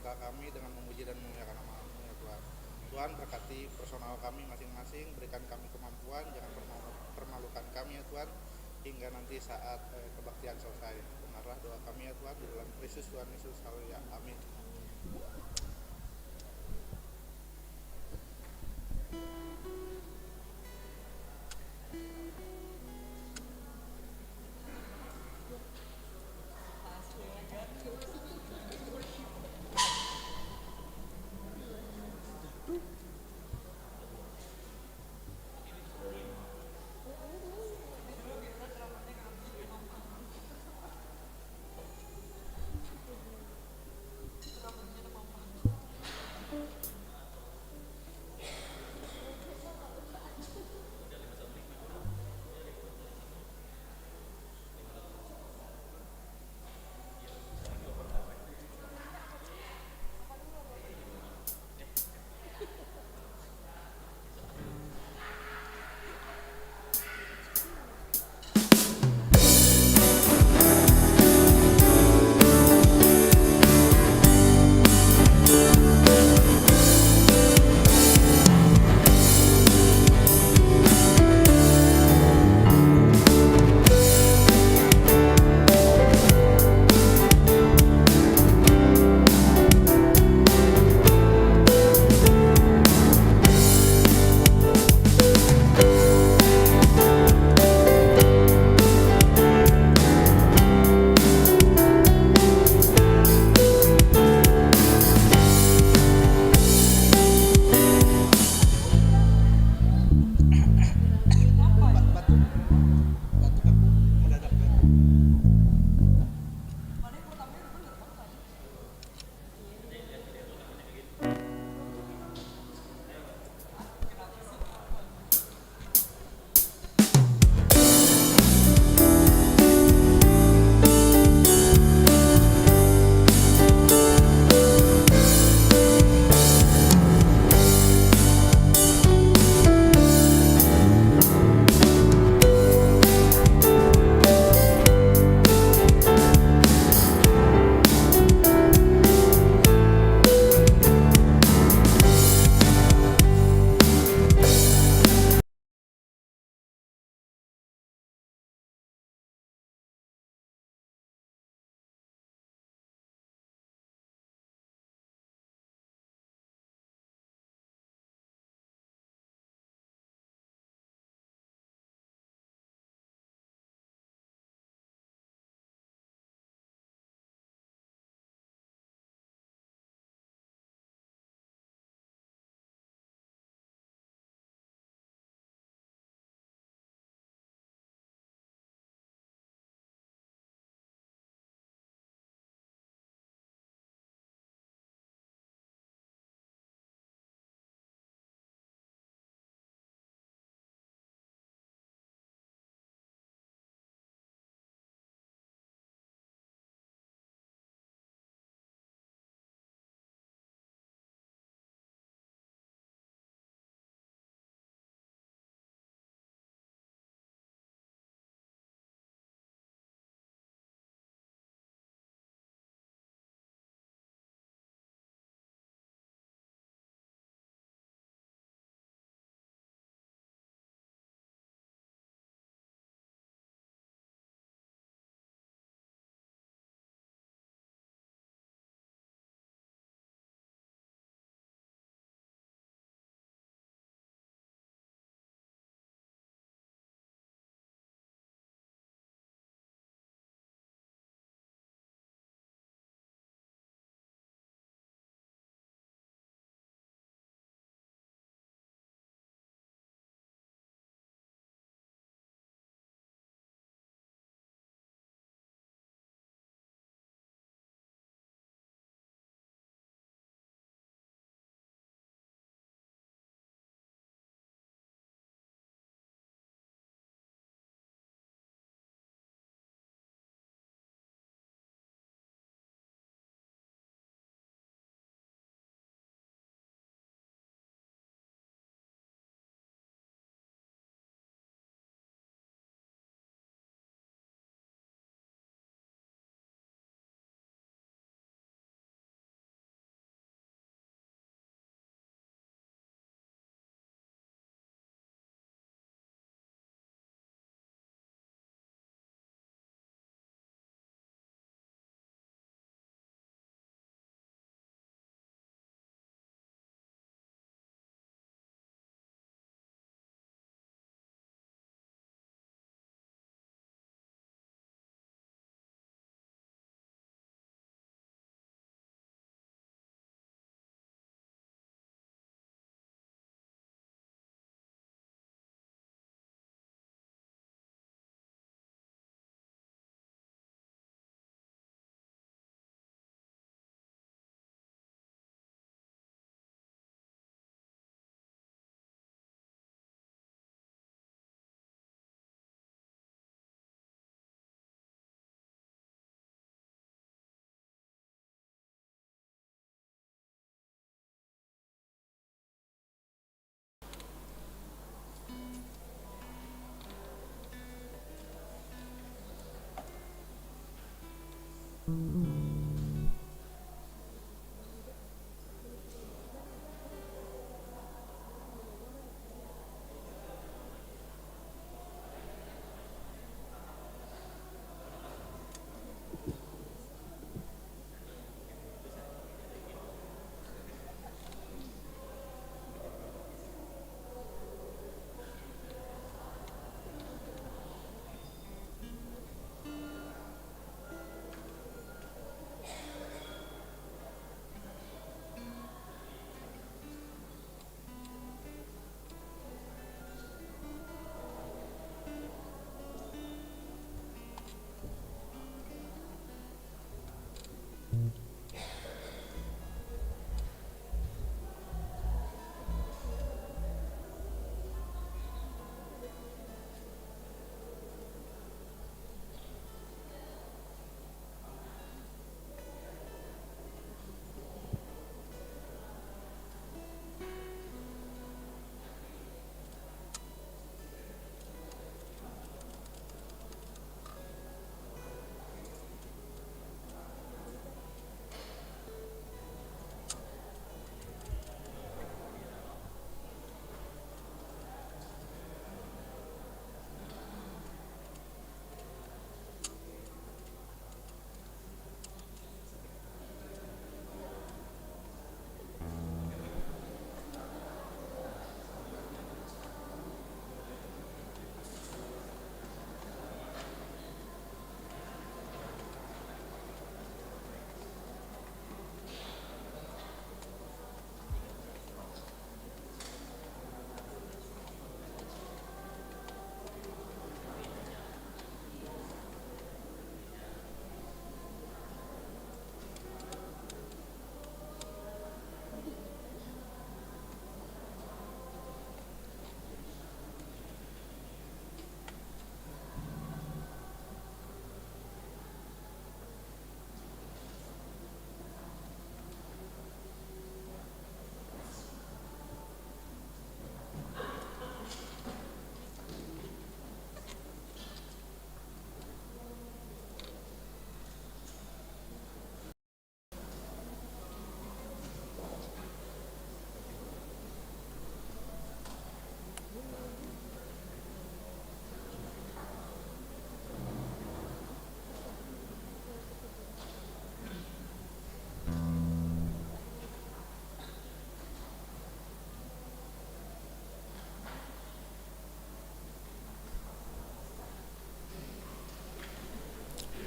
langkah kami dengan memuji dan memuliakan nama-Mu ya Tuhan. Tuhan berkati personal kami masing-masing, berikan kami kemampuan, jangan permalukan kami ya Tuhan, hingga nanti saat kebaktian selesai. Dengarlah doa kami ya Tuhan, di dalam Kristus Tuhan Yesus, haleluya, amin.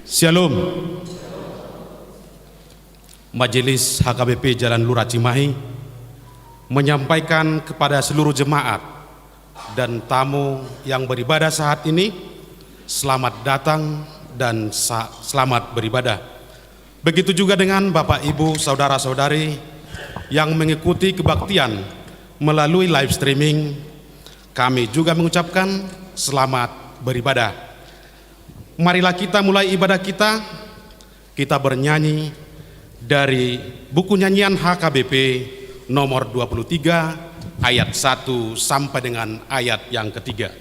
Shalom. Majelis HKBP Jalan Lurah Cimahi menyampaikan kepada seluruh jemaat dan tamu yang beribadah saat ini, selamat datang dan selamat beribadah. Begitu juga dengan Bapak Ibu saudara-saudari yang mengikuti kebaktian melalui live streaming, kami juga mengucapkan selamat beribadah. Marilah kita mulai ibadah kita. Kita bernyanyi dari buku nyanyian HKBP nomor 23 ayat 1 sampai dengan ayat yang ketiga.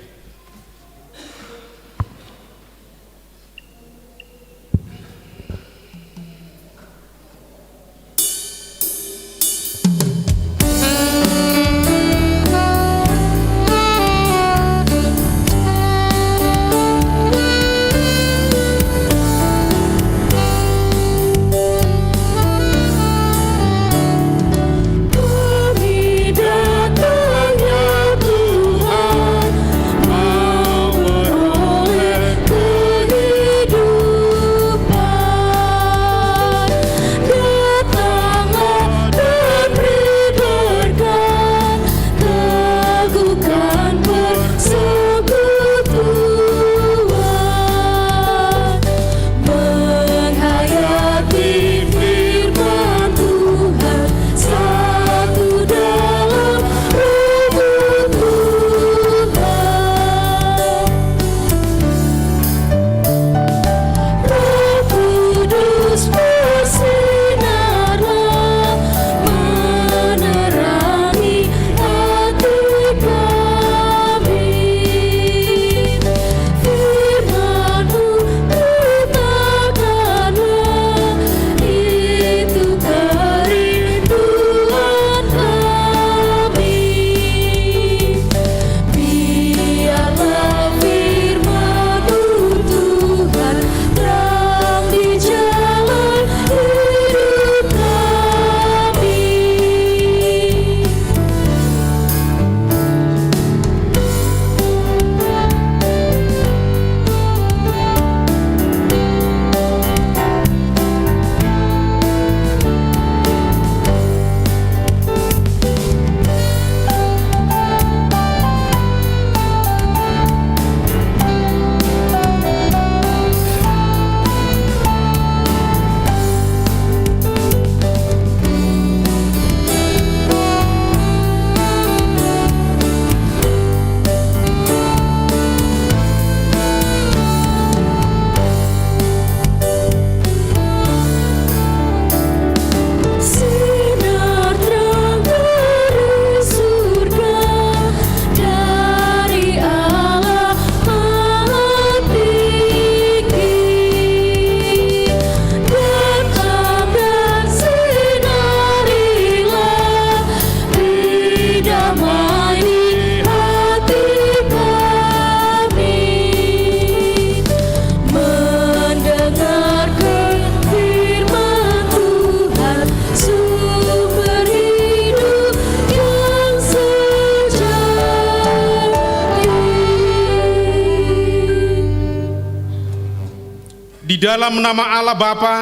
Di dalam nama Allah Bapa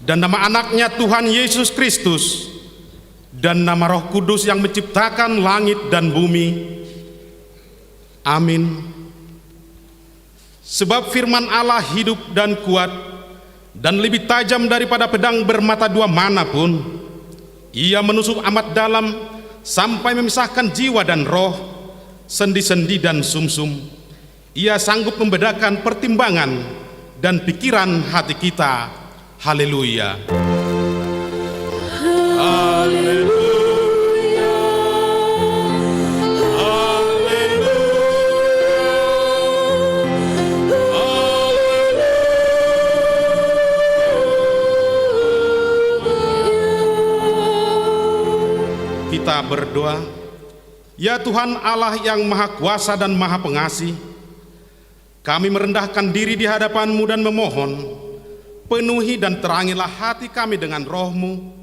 dan nama anaknya Tuhan Yesus Kristus dan nama Roh Kudus yang menciptakan langit dan bumi. Amin. Sebab firman Allah hidup dan kuat dan lebih tajam daripada pedang bermata dua manapun. Ia menusuk amat dalam sampai memisahkan jiwa dan roh, sendi-sendi dan sumsum. Ia sanggup membedakan pertimbangan dan pikiran hati kita. Haleluya. Haleluya. Kita berdoa. Ya Tuhan Allah yang Maha Kuasa dan Maha Pengasih, kami merendahkan diri di hadapan-Mu dan memohon, penuhi dan terangilah hati kami dengan Roh-Mu,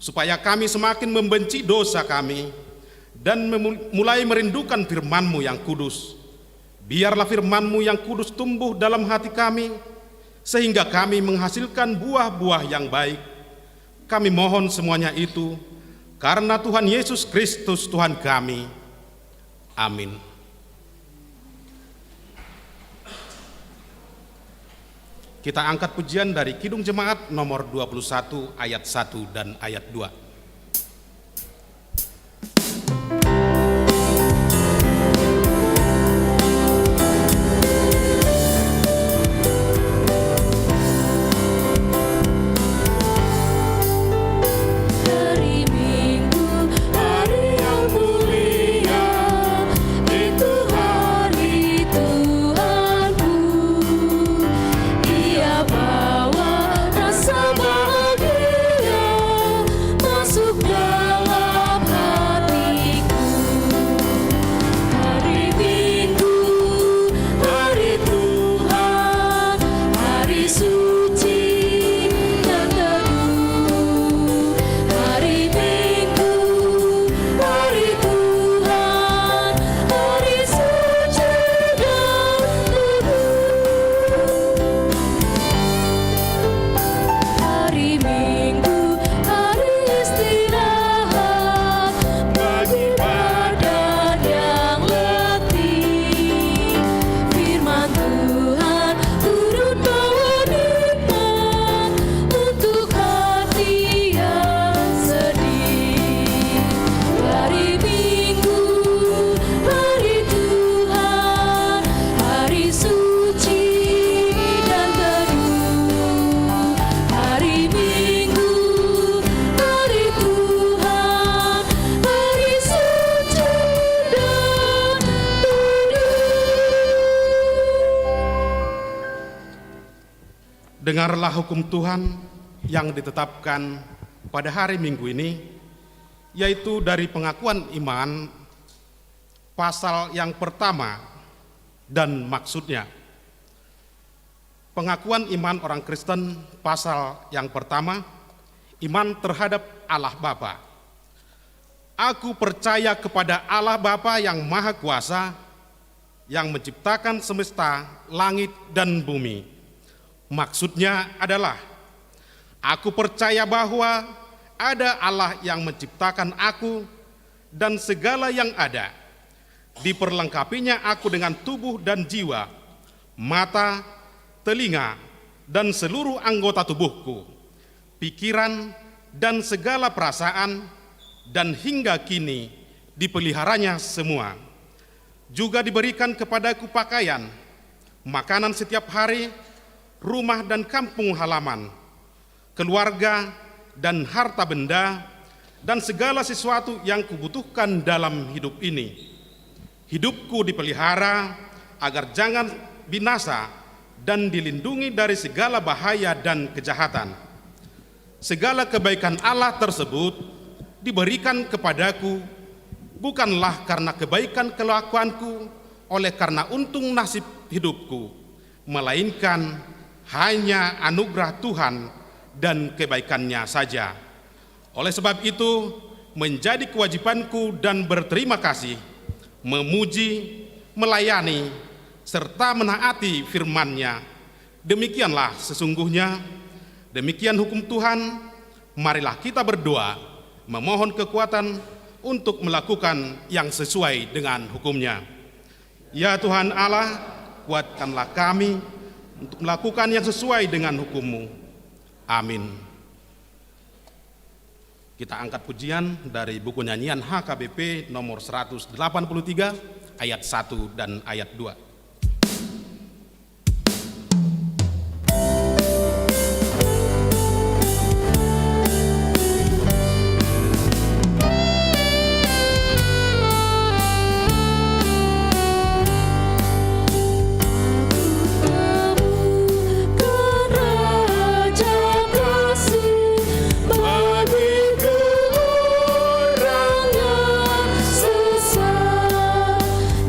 supaya kami semakin membenci dosa kami dan mulai merindukan firman-Mu yang kudus. Biarlah firman-Mu yang kudus tumbuh dalam hati kami, sehingga kami menghasilkan buah-buah yang baik. Kami mohon semuanya itu karena Tuhan Yesus Kristus Tuhan kami. Amin. Kita angkat pujian dari Kidung Jemaat nomor 21 ayat 1 dan ayat 2. Dengarlah hukum Tuhan yang ditetapkan pada hari Minggu ini, yaitu dari pengakuan iman pasal yang pertama dan maksudnya. Pengakuan iman orang Kristen pasal yang pertama, iman terhadap Allah Bapa. Aku percaya kepada Allah Bapa yang Maha Kuasa, yang menciptakan semesta, langit dan bumi. Maksudnya adalah, aku percaya bahwa ada Allah yang menciptakan aku dan segala yang ada. Diperlengkapinya aku dengan tubuh dan jiwa, mata, telinga, dan seluruh anggota tubuhku, pikiran, dan segala perasaan, dan hingga kini dipeliharanya semua. Juga diberikan kepadaku pakaian, makanan setiap hari, rumah dan kampung halaman, keluarga dan harta benda, dan segala sesuatu yang kubutuhkan dalam hidup ini. Hidupku dipelihara agar jangan binasa dan dilindungi dari segala bahaya dan kejahatan. Segala kebaikan Allah tersebut diberikan kepadaku bukanlah karena kebaikan kelakuanku, oleh karena untung nasib hidupku, melainkan hanya anugerah Tuhan dan kebaikannya saja. Oleh sebab itu, menjadi kewajibanku dan berterima kasih, memuji, melayani, serta menaati firman-Nya. Demikianlah sesungguhnya, demikian hukum Tuhan. Marilah kita berdoa, memohon kekuatan untuk melakukan yang sesuai dengan hukum-Nya. Ya Tuhan Allah, kuatkanlah kami untuk melakukan yang sesuai dengan hukum-Mu. Amin. Kita angkat pujian dari buku nyanyian HKBP nomor 183 ayat 1 dan ayat 2.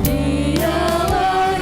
Dialah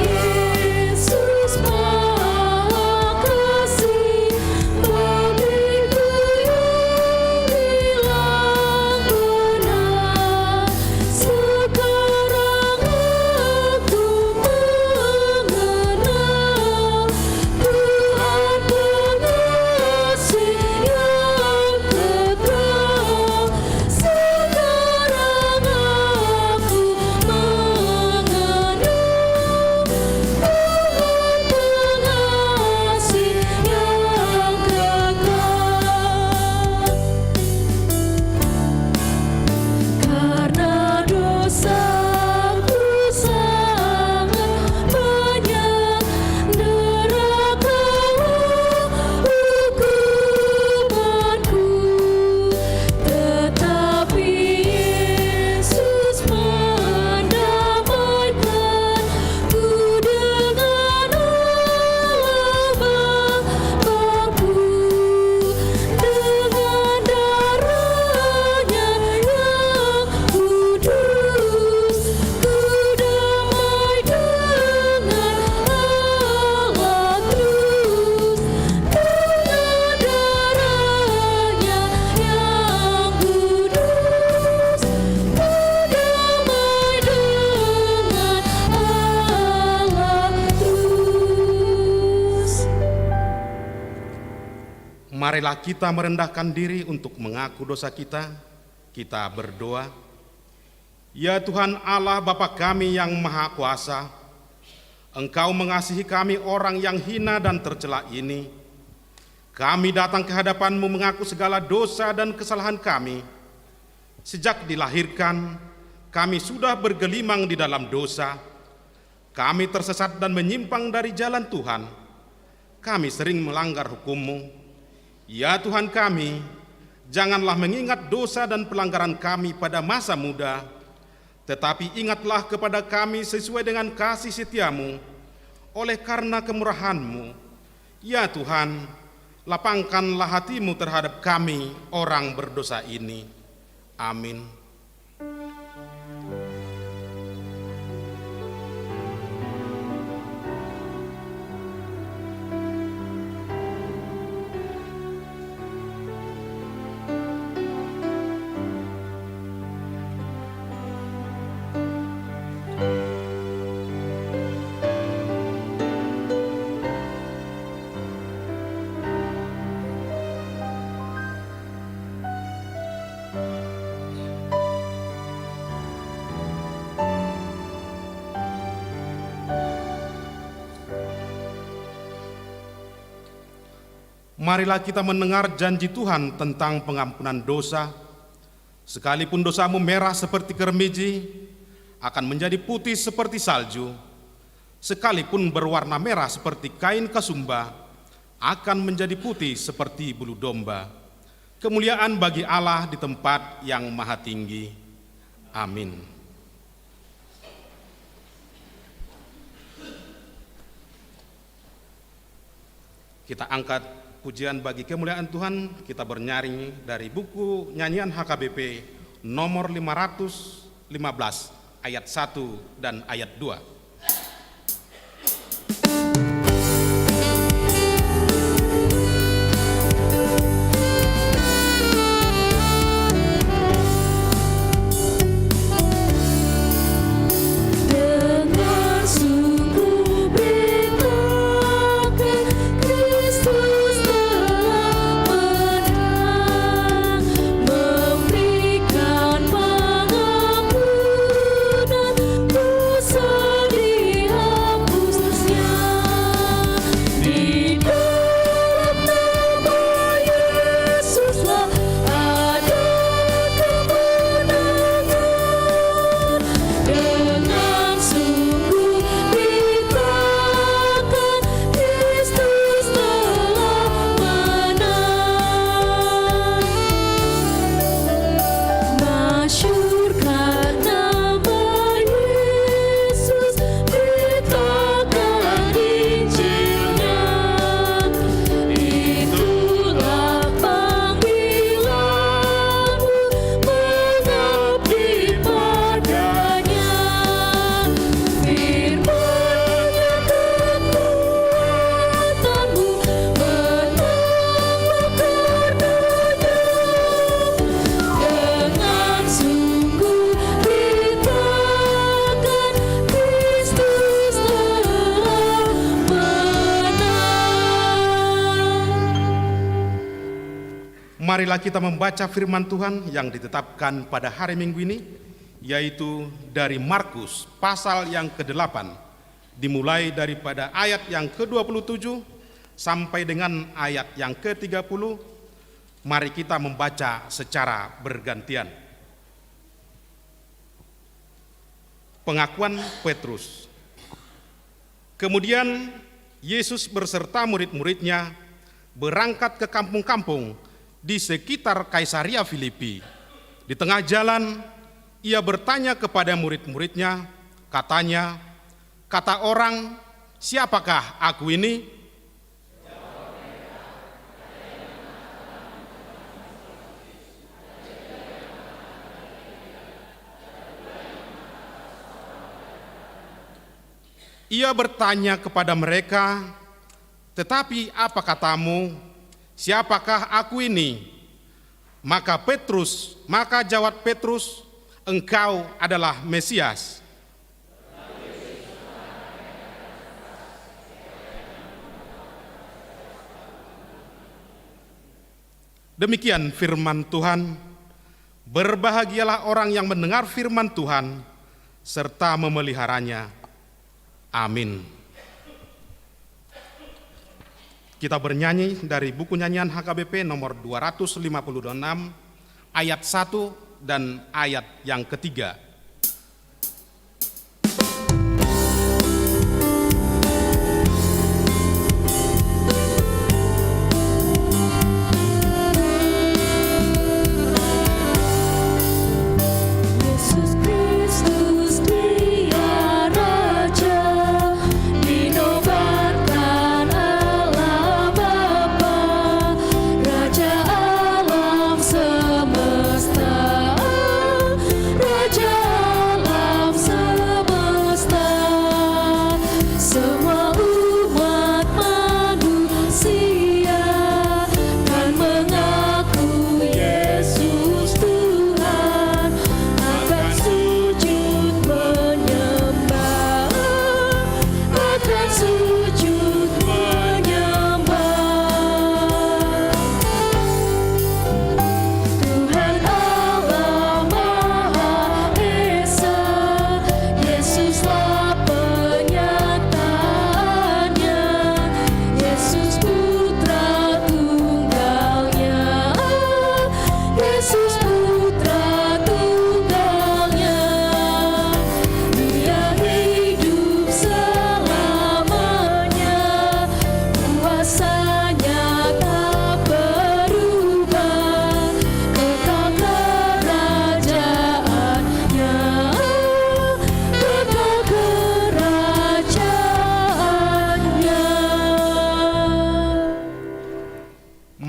Marilah kita merendahkan diri untuk mengaku dosa kita. Kita berdoa. Ya Tuhan Allah Bapa kami yang Maha Kuasa, Engkau mengasihi kami orang yang hina dan tercela ini. Kami datang ke hadapan-Mu mengaku segala dosa dan kesalahan kami. Sejak dilahirkan, kami sudah bergelimang di dalam dosa. Kami tersesat dan menyimpang dari jalan Tuhan. Kami sering melanggar hukum-Mu. Ya Tuhan kami, janganlah mengingat dosa dan pelanggaran kami pada masa muda, tetapi ingatlah kepada kami sesuai dengan kasih setia-Mu. Oleh karena kemurahan-Mu, ya Tuhan, lapangkanlah hati-Mu terhadap kami orang berdosa ini. Amin. Marilah kita mendengar janji Tuhan tentang pengampunan dosa. Sekalipun dosamu merah seperti kermiji, akan menjadi putih seperti salju. Sekalipun berwarna merah seperti kain kasumba, akan menjadi putih seperti bulu domba. Kemuliaan bagi Allah di tempat yang maha tinggi. Amin. Kita angkat pujian bagi kemuliaan Tuhan. Kita bernyanyi dari buku nyanyian HKBP nomor 515 ayat 1 dan ayat 2. Marilah kita membaca firman Tuhan yang ditetapkan pada hari Minggu ini, yaitu dari Markus pasal yang ke-8, dimulai daripada ayat yang ke-27 sampai dengan ayat yang ke-30. Mari kita membaca secara bergantian. Pengakuan Petrus. Kemudian Yesus beserta murid-muridnya berangkat ke kampung-kampung di sekitar Kaisaria Filipi. Di tengah jalan, ia bertanya kepada murid-muridnya, katanya, kata orang, siapakah aku ini? Ia bertanya kepada mereka, tetapi apa katamu? Siapakah aku ini? Maka jawab Petrus, engkau adalah Mesias. Demikian firman Tuhan. Berbahagialah orang yang mendengar firman Tuhan serta memeliharanya. Amin. Kita bernyanyi dari buku nyanyian HKBP nomor 256 ayat 1 dan ayat yang ketiga.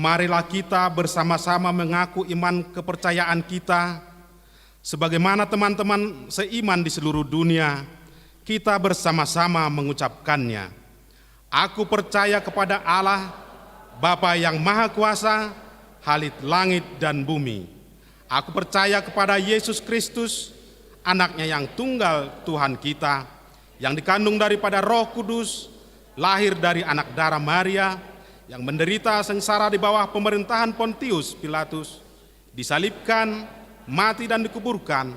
Marilah kita bersama-sama mengaku iman kepercayaan kita, sebagaimana teman-teman seiman di seluruh dunia, kita bersama-sama mengucapkannya. Aku percaya kepada Allah, Bapa yang Maha Kuasa, Halik langit dan bumi. Aku percaya kepada Yesus Kristus, anaknya yang tunggal Tuhan kita, yang dikandung daripada Roh Kudus, lahir dari anak darah Maria, yang menderita sengsara di bawah pemerintahan Pontius Pilatus, disalibkan, mati dan dikuburkan,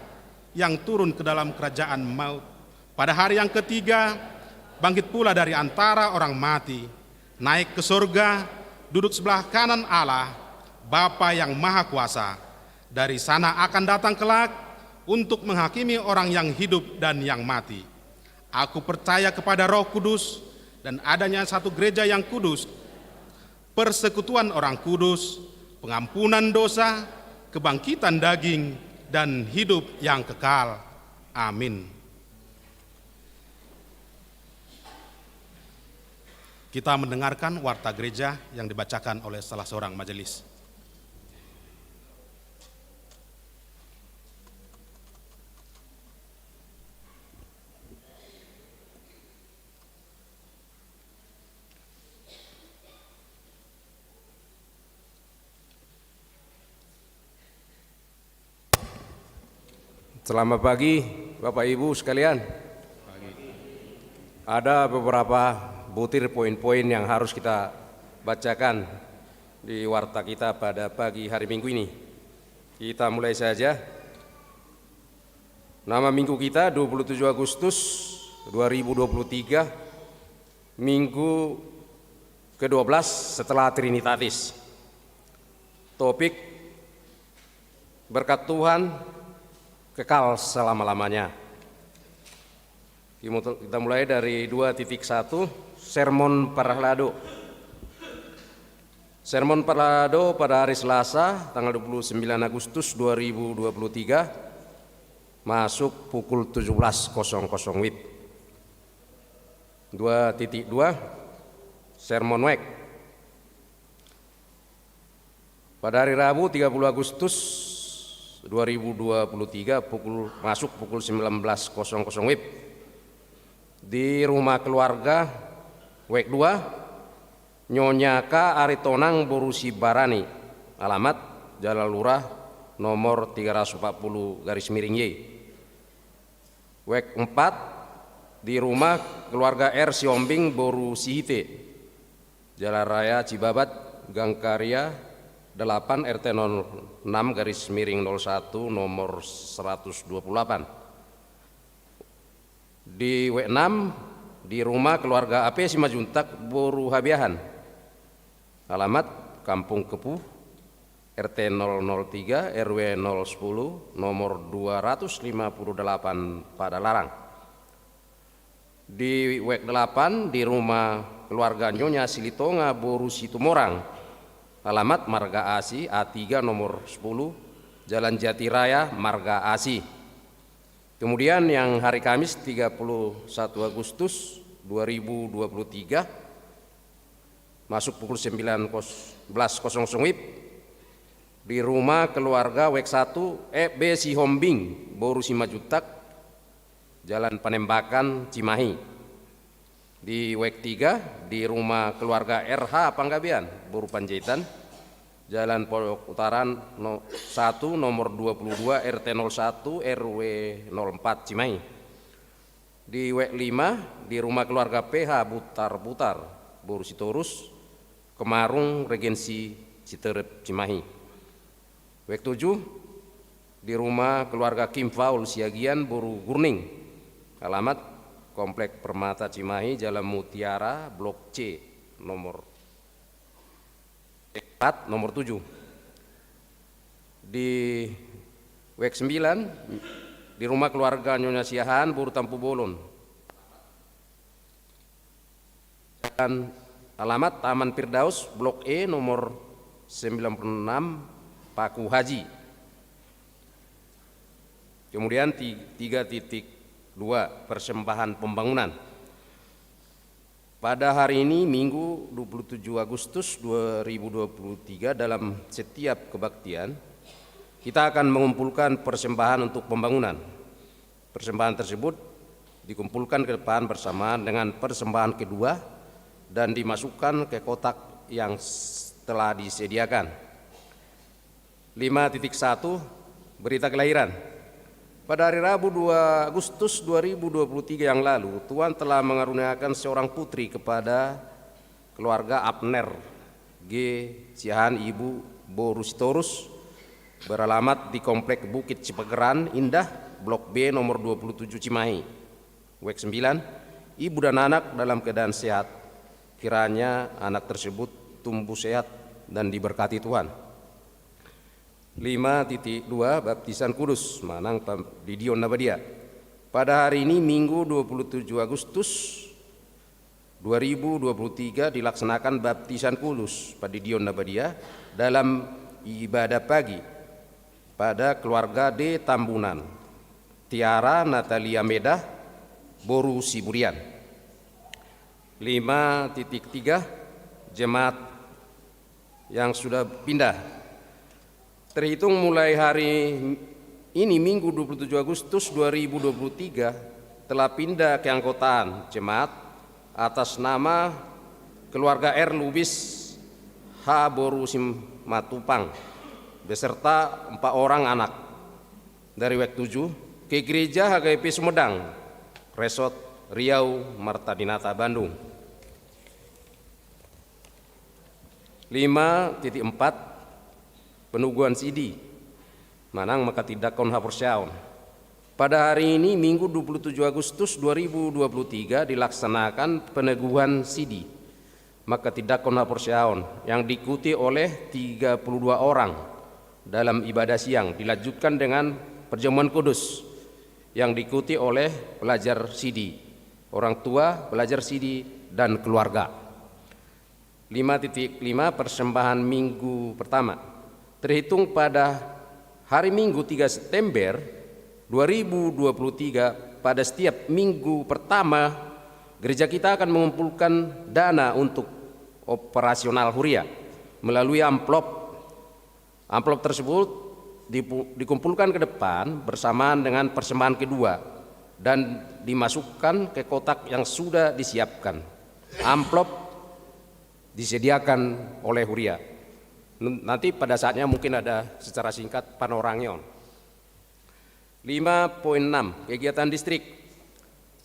yang turun ke dalam kerajaan maut. Pada hari yang ketiga, bangkit pula dari antara orang mati, naik ke surga, duduk sebelah kanan Allah, Bapa yang Maha Kuasa. Dari sana akan datang kelak untuk menghakimi orang yang hidup dan yang mati. Aku percaya kepada Roh Kudus dan adanya satu gereja yang kudus, persekutuan orang kudus, pengampunan dosa, kebangkitan daging, dan hidup yang kekal. Amin. Kita mendengarkan warta gereja yang dibacakan oleh salah seorang majelis. Selamat pagi Bapak Ibu sekalian. Ada beberapa butir poin-poin yang harus kita bacakan di warta kita pada pagi hari Minggu ini. Kita mulai saja. Nama minggu kita 27 Agustus 2023, minggu ke-12 setelah Trinitatis. Topik berkat Tuhan kekal selama-lamanya. Kita mulai dari 2.1, Sermon Parlado. Sermon Parlado pada hari Selasa tanggal 29 Agustus 2023 masuk pukul 17.00 WIB. 2.2, Sermon WEK. Pada hari Rabu 30 Agustus 2023 masuk pukul 19.00 WIB di rumah keluarga WEK 2 Nyonya K. Aritonang Borusi Barani, alamat Jalan Lurah nomor 340/Y. WEK 4 di rumah keluarga R. Siombing Boru Sihite, Jalan Raya Cibabat, Gang Karya 8 RT 06 garis miring 01 nomor 128. Di W6 di rumah keluarga AP Simajuntak Boru Habiahan, alamat Kampung Kepuh, RT 003 RW 010 nomor 258 Padalarang. Di W8 di rumah keluarga Nyonya Silitonga Boru Situmorang, alamat Marga Asi A3 nomor 10 Jalan Jati Raya Marga Asi. Kemudian yang hari Kamis 31 Agustus 2023 masuk pukul 19.00 WIB di rumah keluarga WEK 1 B Sihombing Boru Simajutak Jalan Panembakan Cimahi. Di WEK 3 di rumah keluarga RH Panggabean Boru Panjaitan Jalan Pondok Utaran 1 nomor 22 RT 01 RW 04 Cimahi. Di WEK 5 di rumah keluarga PH Butar-Butar Boru Sitorus Kemarung Regensi Citerep Cimahi. WEK 7 di rumah keluarga Kim Faul Siagian Boru Gurning, alamat Komplek Permata Cimahi Jalan Mutiara Blok C nomor 4 nomor 7. Di WEK 9 di rumah keluarga Nyonya Siahan Boru Tampu Bolon, dan alamat Taman Firdaus Blok E nomor 96 Paku Haji. Kemudian 3.2 persembahan pembangunan. Pada hari ini Minggu 27 Agustus 2023 dalam setiap kebaktian kita akan mengumpulkan persembahan untuk pembangunan. Persembahan tersebut dikumpulkan ke depan bersamaan dengan persembahan kedua dan dimasukkan ke kotak yang telah disediakan. 5.1 berita kelahiran. Pada hari Rabu 2 Agustus 2023 yang lalu, Tuhan telah mengaruniakan seorang putri kepada keluarga Abner G. Siahan Ibu Boru Sitorus beralamat di Komplek Bukit Cipegeran Indah Blok B nomor 27 Cimahi. WEK 9, ibu dan anak dalam keadaan sehat. Kiranya anak tersebut tumbuh sehat dan diberkati Tuhan. 5.2 Baptisan Kudus Manang di Dion Nabadia. Pada hari ini Minggu 27 Agustus 2023 dilaksanakan baptisan kudus pada Dion Nabadia dalam ibadah pagi pada keluarga D. Tambunan Tiara Natalia Medah Boru Siburian. 5.3 Jemaat yang sudah pindah. Terhitung mulai hari ini Minggu 27 Agustus 2023 telah pindah keanggotaan jemaat atas nama keluarga R. Lubis H. Boru Simatupang beserta 4 orang anak dari WEK 7 ke Gereja HKBP Sumedang, Resort Riau, Marta Dinata, Bandung. 5.4 Penuguhan Sidi Manang Makatidakon Hapursyaon. Pada hari ini Minggu 27 Agustus 2023 dilaksanakan peneguhan Sidi Makatidakon Hapursyaon yang diikuti oleh 32 orang dalam ibadah siang, dilanjutkan dengan perjamuan kudus yang diikuti oleh pelajar Sidi, orang tua, pelajar Sidi, dan keluarga. 5.5 Persembahan minggu pertama. Terhitung pada hari Minggu 3 September 2023 pada setiap minggu pertama gereja kita akan mengumpulkan dana untuk operasional Huria melalui amplop. Amplop tersebut dikumpulkan ke depan bersamaan dengan persembahan kedua dan dimasukkan ke kotak yang sudah disiapkan. Amplop disediakan oleh Huria. Nanti pada saatnya mungkin ada secara singkat panorangion. 5.6 Kegiatan distrik.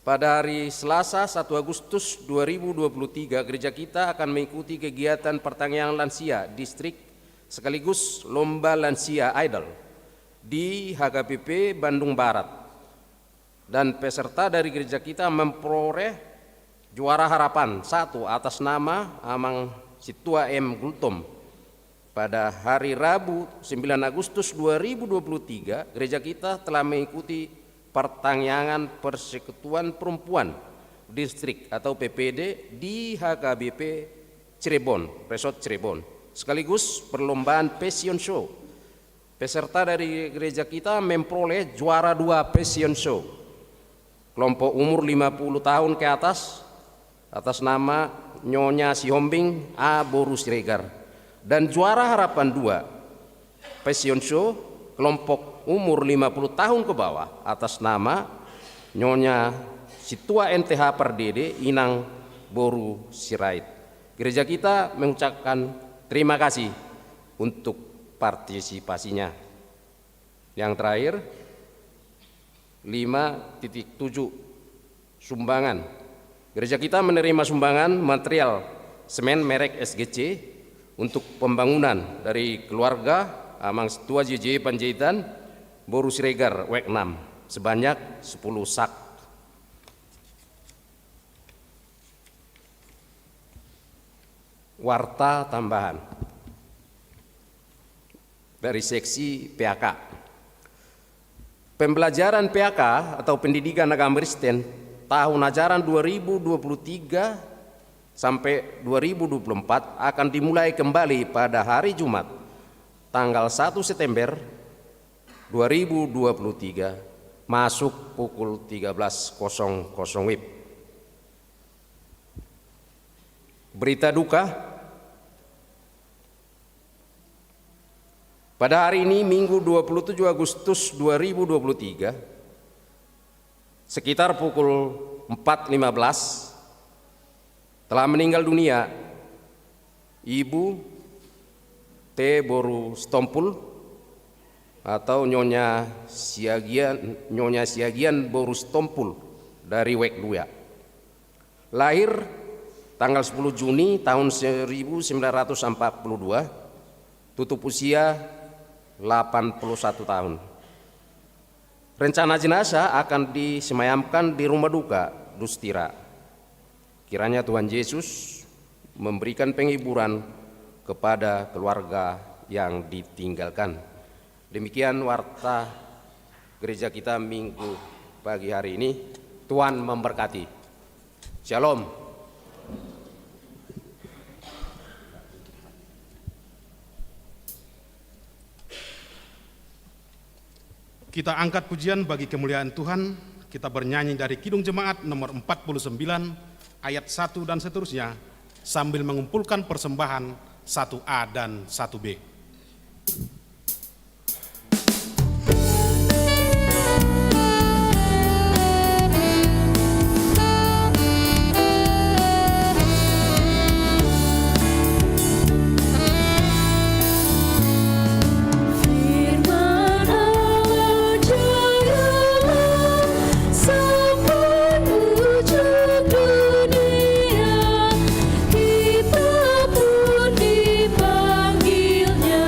Pada hari Selasa 1 Agustus 2023 gereja kita akan mengikuti kegiatan pertanian lansia distrik sekaligus lomba lansia idol di HKBP Bandung Barat, dan peserta dari gereja kita memperoleh juara harapan 1 atas nama Amang Situa M. Gultom. Pada hari Rabu 9 Agustus 2023 gereja kita telah mengikuti pertanyaan Persekutuan Perempuan Distrik atau PPD di HKBP Cirebon, Resort Cirebon, sekaligus perlombaan Passion Show. Peserta dari gereja kita memperoleh juara 2 Passion Show kelompok umur 50 tahun ke atas nama Nyonya Sihombing A. Boru Siregar, dan juara harapan 2 Passion Show kelompok umur 50 tahun ke bawah atas nama Nyonya Situa NTH Pardede Inang Boru Sirait. Gereja kita mengucapkan terima kasih untuk partisipasinya. Yang terakhir 5.7 sumbangan. Gereja kita menerima sumbangan material semen merek SGC untuk pembangunan dari keluarga Amang Situa JJ Panjaitan Boru Siregar WEK 6 sebanyak 10 sak. Warta tambahan dari seksi PAK. Pembelajaran PAK atau pendidikan agama Kristen tahun ajaran 2023 sampai 2024 akan dimulai kembali pada hari Jumat tanggal 1 September 2023 masuk pukul 13.00 WIB. Berita duka, pada hari ini Minggu 27 Agustus 2023 sekitar pukul 4.15 telah meninggal dunia Ibu T. Boru Stompul atau Nyonya Siagian Boru Stompul dari WEK 2. Lahir tanggal 10 Juni tahun 1942, tutup usia 81 tahun. Rencana jenazah akan disemayamkan di rumah duka Dustira. Kiranya Tuhan Yesus memberikan penghiburan kepada keluarga yang ditinggalkan. Demikian warta gereja kita Minggu pagi hari ini. Tuhan memberkati. Shalom. Kita angkat pujian bagi kemuliaan Tuhan. Kita bernyanyi dari Kidung Jemaat nomor 49 ayat 1 dan seterusnya sambil mengumpulkan persembahan 1A dan 1B. Kita pun dipanggilnya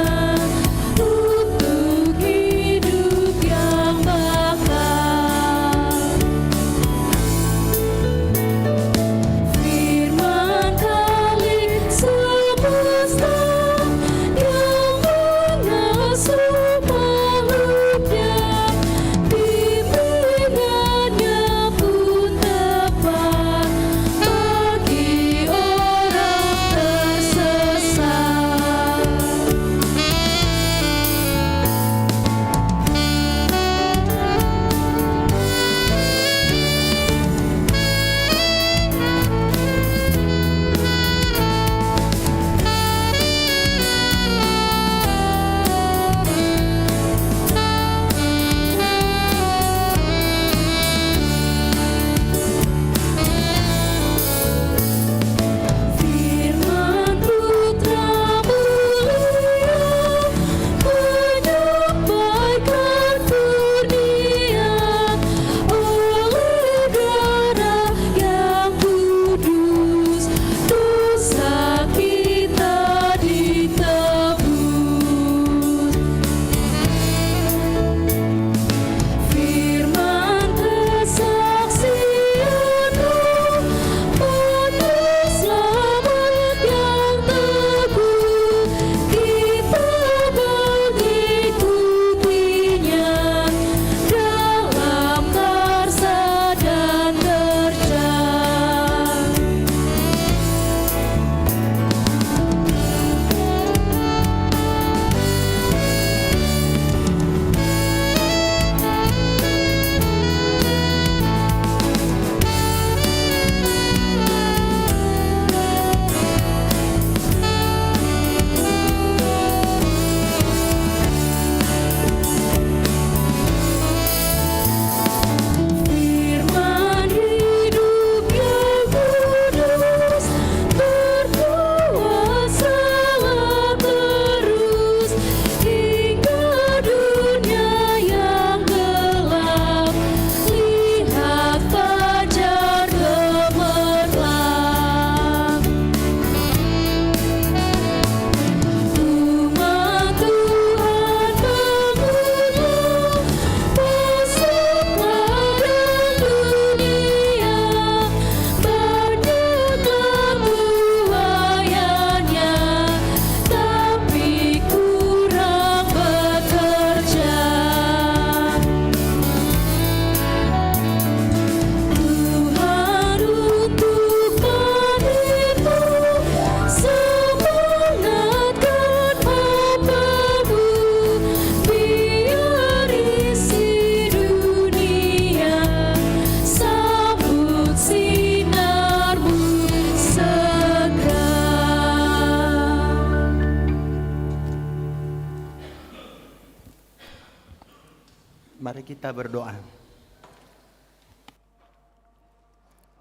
Mari kita berdoa.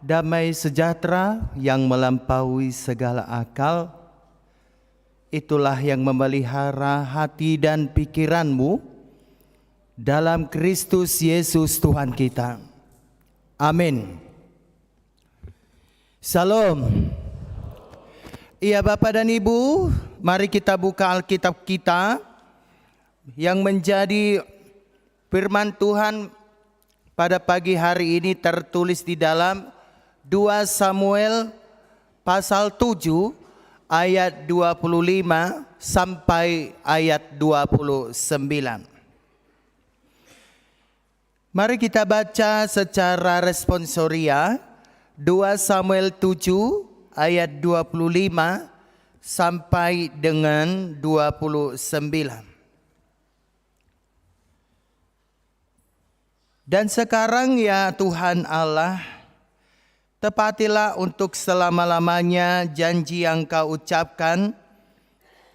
Damai sejahtera yang melampaui segala akal, itulah yang memelihara hati dan pikiranmu dalam Kristus Yesus Tuhan kita. Amin. Salam. Iya Bapak dan Ibu, mari kita buka Alkitab kita yang menjadi firman Tuhan pada pagi hari ini tertulis di dalam 2 Samuel pasal 7 ayat 25 sampai ayat 29. Mari kita baca secara responsoria 2 Samuel 7 ayat 25 sampai dengan 29. Dan sekarang ya Tuhan Allah, tepatilah untuk selama-lamanya janji yang Kau ucapkan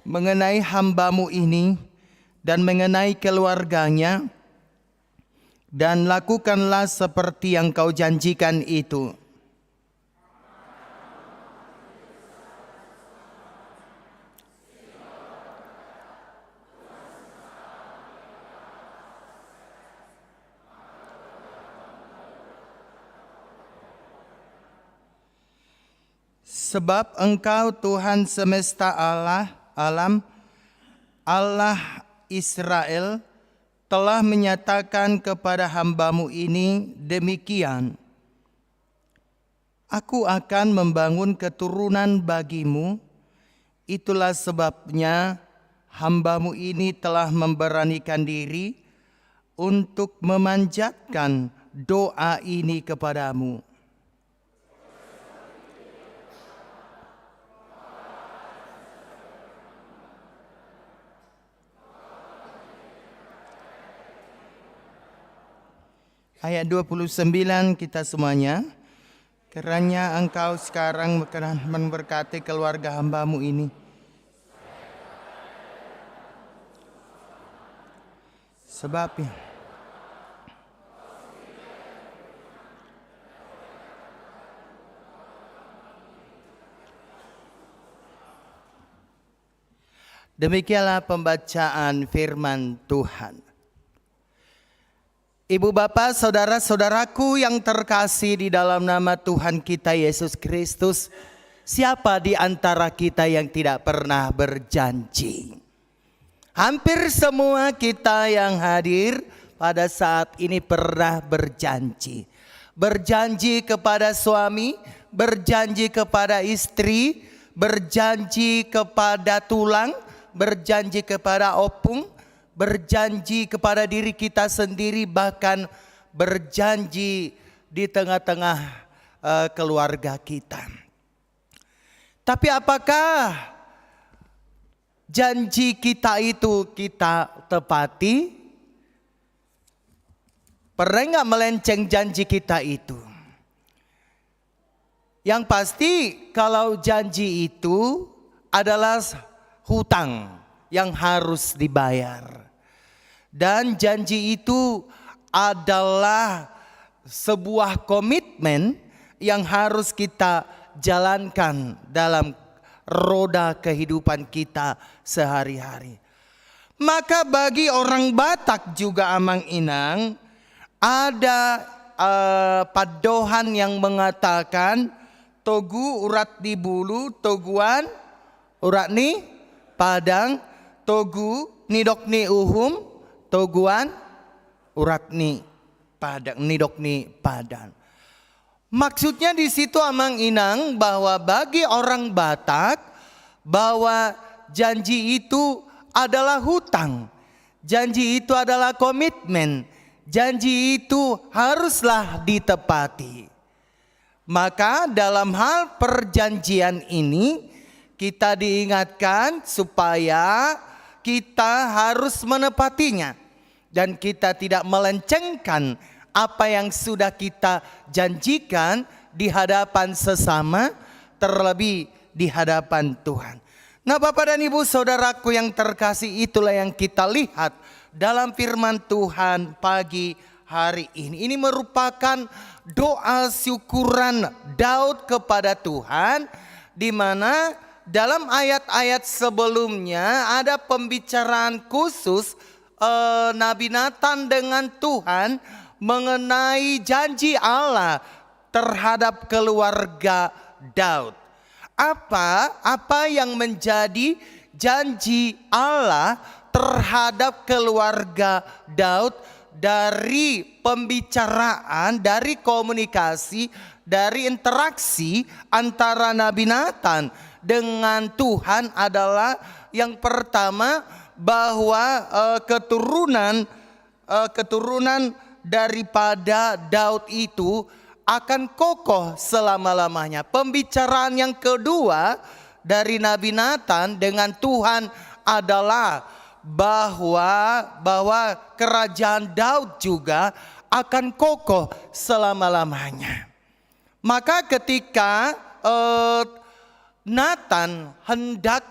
mengenai hamba-Mu ini dan mengenai keluarganya, dan lakukanlah seperti yang Kau janjikan itu. Sebab Engkau Tuhan semesta alam, Allah Israel, telah menyatakan kepada hamba-Mu ini demikian. Aku akan membangun keturunan bagimu, itulah sebabnya hamba-Mu ini telah memberanikan diri untuk memanjatkan doa ini kepadamu. Ayat 29 kita semuanya. Kiranya Engkau sekarang memberkati keluarga hamba-Mu ini. Sebab demikianlah pembacaan firman Tuhan. Ibu bapak, saudara-saudaraku yang terkasih di dalam nama Tuhan kita Yesus Kristus, siapa di antara kita yang tidak pernah berjanji? Hampir semua kita yang hadir pada saat ini pernah berjanji. Berjanji kepada suami, berjanji kepada istri, berjanji kepada tulang, berjanji kepada opung, berjanji kepada diri kita sendiri, bahkan berjanji di tengah-tengah keluarga kita. Tapi apakah janji kita itu kita tepati? Pernah nggak melenceng janji kita itu? Yang pasti kalau janji itu adalah hutang yang harus dibayar. Dan janji itu adalah sebuah komitmen yang harus kita jalankan dalam roda kehidupan kita sehari-hari. Maka bagi orang Batak juga Amang Inang, ada padohan yang mengatakan togu urat di bulu, toguan urat ni padang, togu nidok ni uhum, toguan urat ni padang, nidok ni padang. Maksudnya di situ Amang Inang bahwa bagi orang Batak bahwa janji itu adalah hutang, janji itu adalah komitmen, janji itu haruslah ditepati. Maka dalam hal perjanjian ini kita diingatkan supaya kita harus menepatinya dan kita tidak melencengkan apa yang sudah kita janjikan di hadapan sesama, terlebih di hadapan Tuhan. Nah, Bapak dan Ibu saudaraku yang terkasih, itulah yang kita lihat dalam firman Tuhan pagi hari ini. Ini merupakan doa syukuran Daud kepada Tuhan, di mana dalam ayat-ayat sebelumnya ada pembicaraan khusus Nabi Nathan dengan Tuhan mengenai janji Allah terhadap keluarga Daud. Apa yang menjadi janji Allah terhadap keluarga Daud dari pembicaraan, dari komunikasi, dari interaksi antara Nabi Nathan dengan Tuhan adalah yang pertama, bahwa keturunan daripada Daud itu akan kokoh selama-lamanya. Pembicaraan yang kedua dari Nabi Nathan dengan Tuhan adalah bahwa kerajaan Daud juga akan kokoh selama-lamanya. Maka ketika Nathan hendak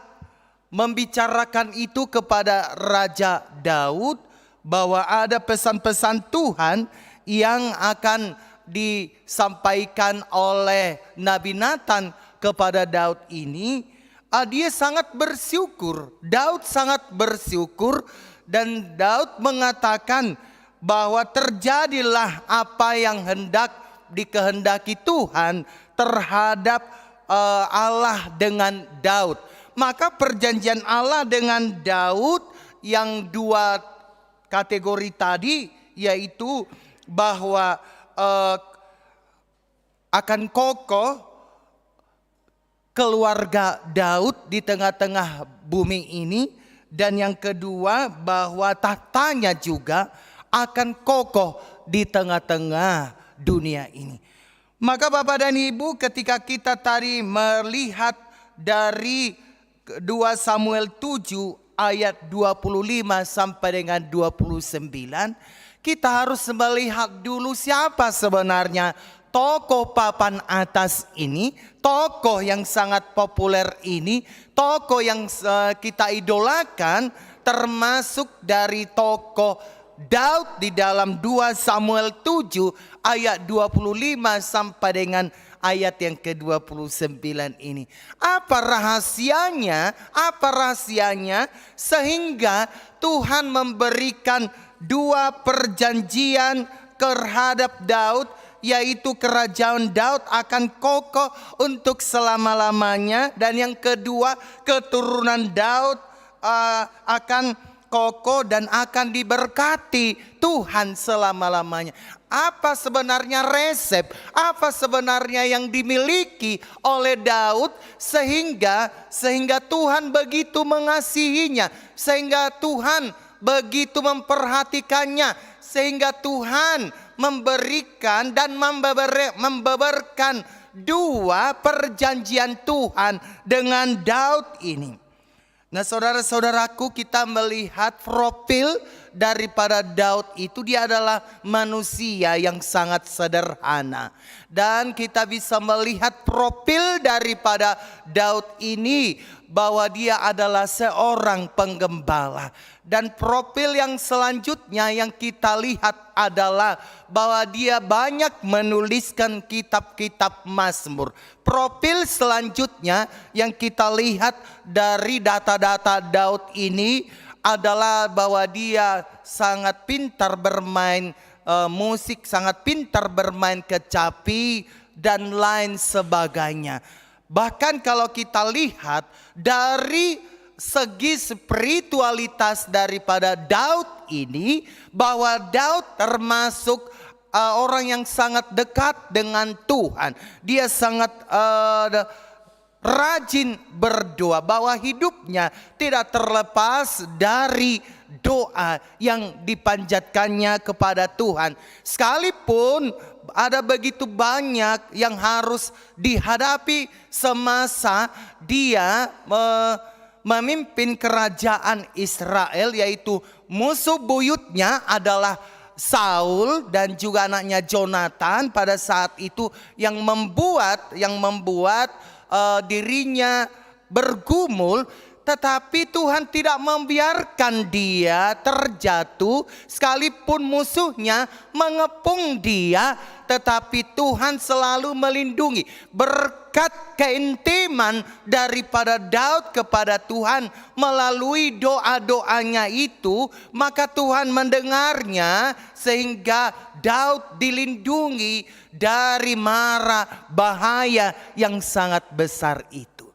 membicarakan itu kepada Raja Daud, bahwa ada pesan-pesan Tuhan yang akan disampaikan oleh Nabi Nathan kepada Daud ini, dia sangat bersyukur. Daud sangat bersyukur, dan Daud mengatakan bahwa terjadilah apa yang hendak dikehendaki Tuhan terhadap Allah dengan Daud. Maka perjanjian Allah dengan Daud yang dua kategori tadi, yaitu bahwa akan kokoh keluarga Daud di tengah-tengah bumi ini, dan yang kedua bahwa tahtanya juga akan kokoh di tengah-tengah dunia ini. Maka Bapak dan Ibu, ketika kita tadi melihat dari 2 Samuel 7 ayat 25 sampai dengan 29, kita harus melihat dulu siapa sebenarnya tokoh papan atas ini, tokoh yang sangat populer ini, tokoh yang kita idolakan, termasuk dari tokoh Daud di dalam 2 Samuel 7 ayat 25 sampai dengan ayat yang ke-29 ini. Apa rahasianya? Sehingga Tuhan memberikan dua perjanjian terhadap Daud, yaitu kerajaan Daud akan kokoh untuk selama-lamanya, dan yang kedua keturunan Daud akan kokoh dan akan diberkati Tuhan selama-lamanya. Apa sebenarnya resep? Apa sebenarnya yang dimiliki oleh Daud sehingga Tuhan begitu mengasihinya, sehingga Tuhan begitu memperhatikannya, sehingga Tuhan memberikan dan membeberkan dua perjanjian Tuhan dengan Daud ini. Nah, saudara-saudaraku, kita melihat profil daripada Daud itu, dia adalah manusia yang sangat sederhana. Dan kita bisa melihat profil daripada Daud ini, bahwa dia adalah seorang penggembala. Dan profil yang selanjutnya yang kita lihat adalah bahwa dia banyak menuliskan kitab-kitab Mazmur. Profil selanjutnya yang kita lihat dari data-data Daud ini adalah bahwa dia sangat pintar bermain musik, sangat pintar bermain kecapi, dan lain sebagainya. Bahkan kalau kita lihat dari segi spiritualitas daripada Daud ini, bahwa Daud termasuk orang yang sangat dekat dengan Tuhan. Dia sangat rajin berdoa, bahwa hidupnya tidak terlepas dari doa yang dipanjatkannya kepada Tuhan. Sekalipun ada begitu banyak yang harus dihadapi semasa dia memimpin kerajaan Israel, yaitu musuh buyutnya adalah Saul dan juga anaknya Jonathan pada saat itu yang membuat dirinya bergumul, tetapi Tuhan tidak membiarkan dia terjatuh sekalipun musuhnya mengepung dia, tetapi Tuhan selalu melindungi. Berkat keintiman daripada Daud kepada Tuhan melalui doa-doanya itu, maka Tuhan mendengarnya sehingga Daud dilindungi dari mara bahaya yang sangat besar itu.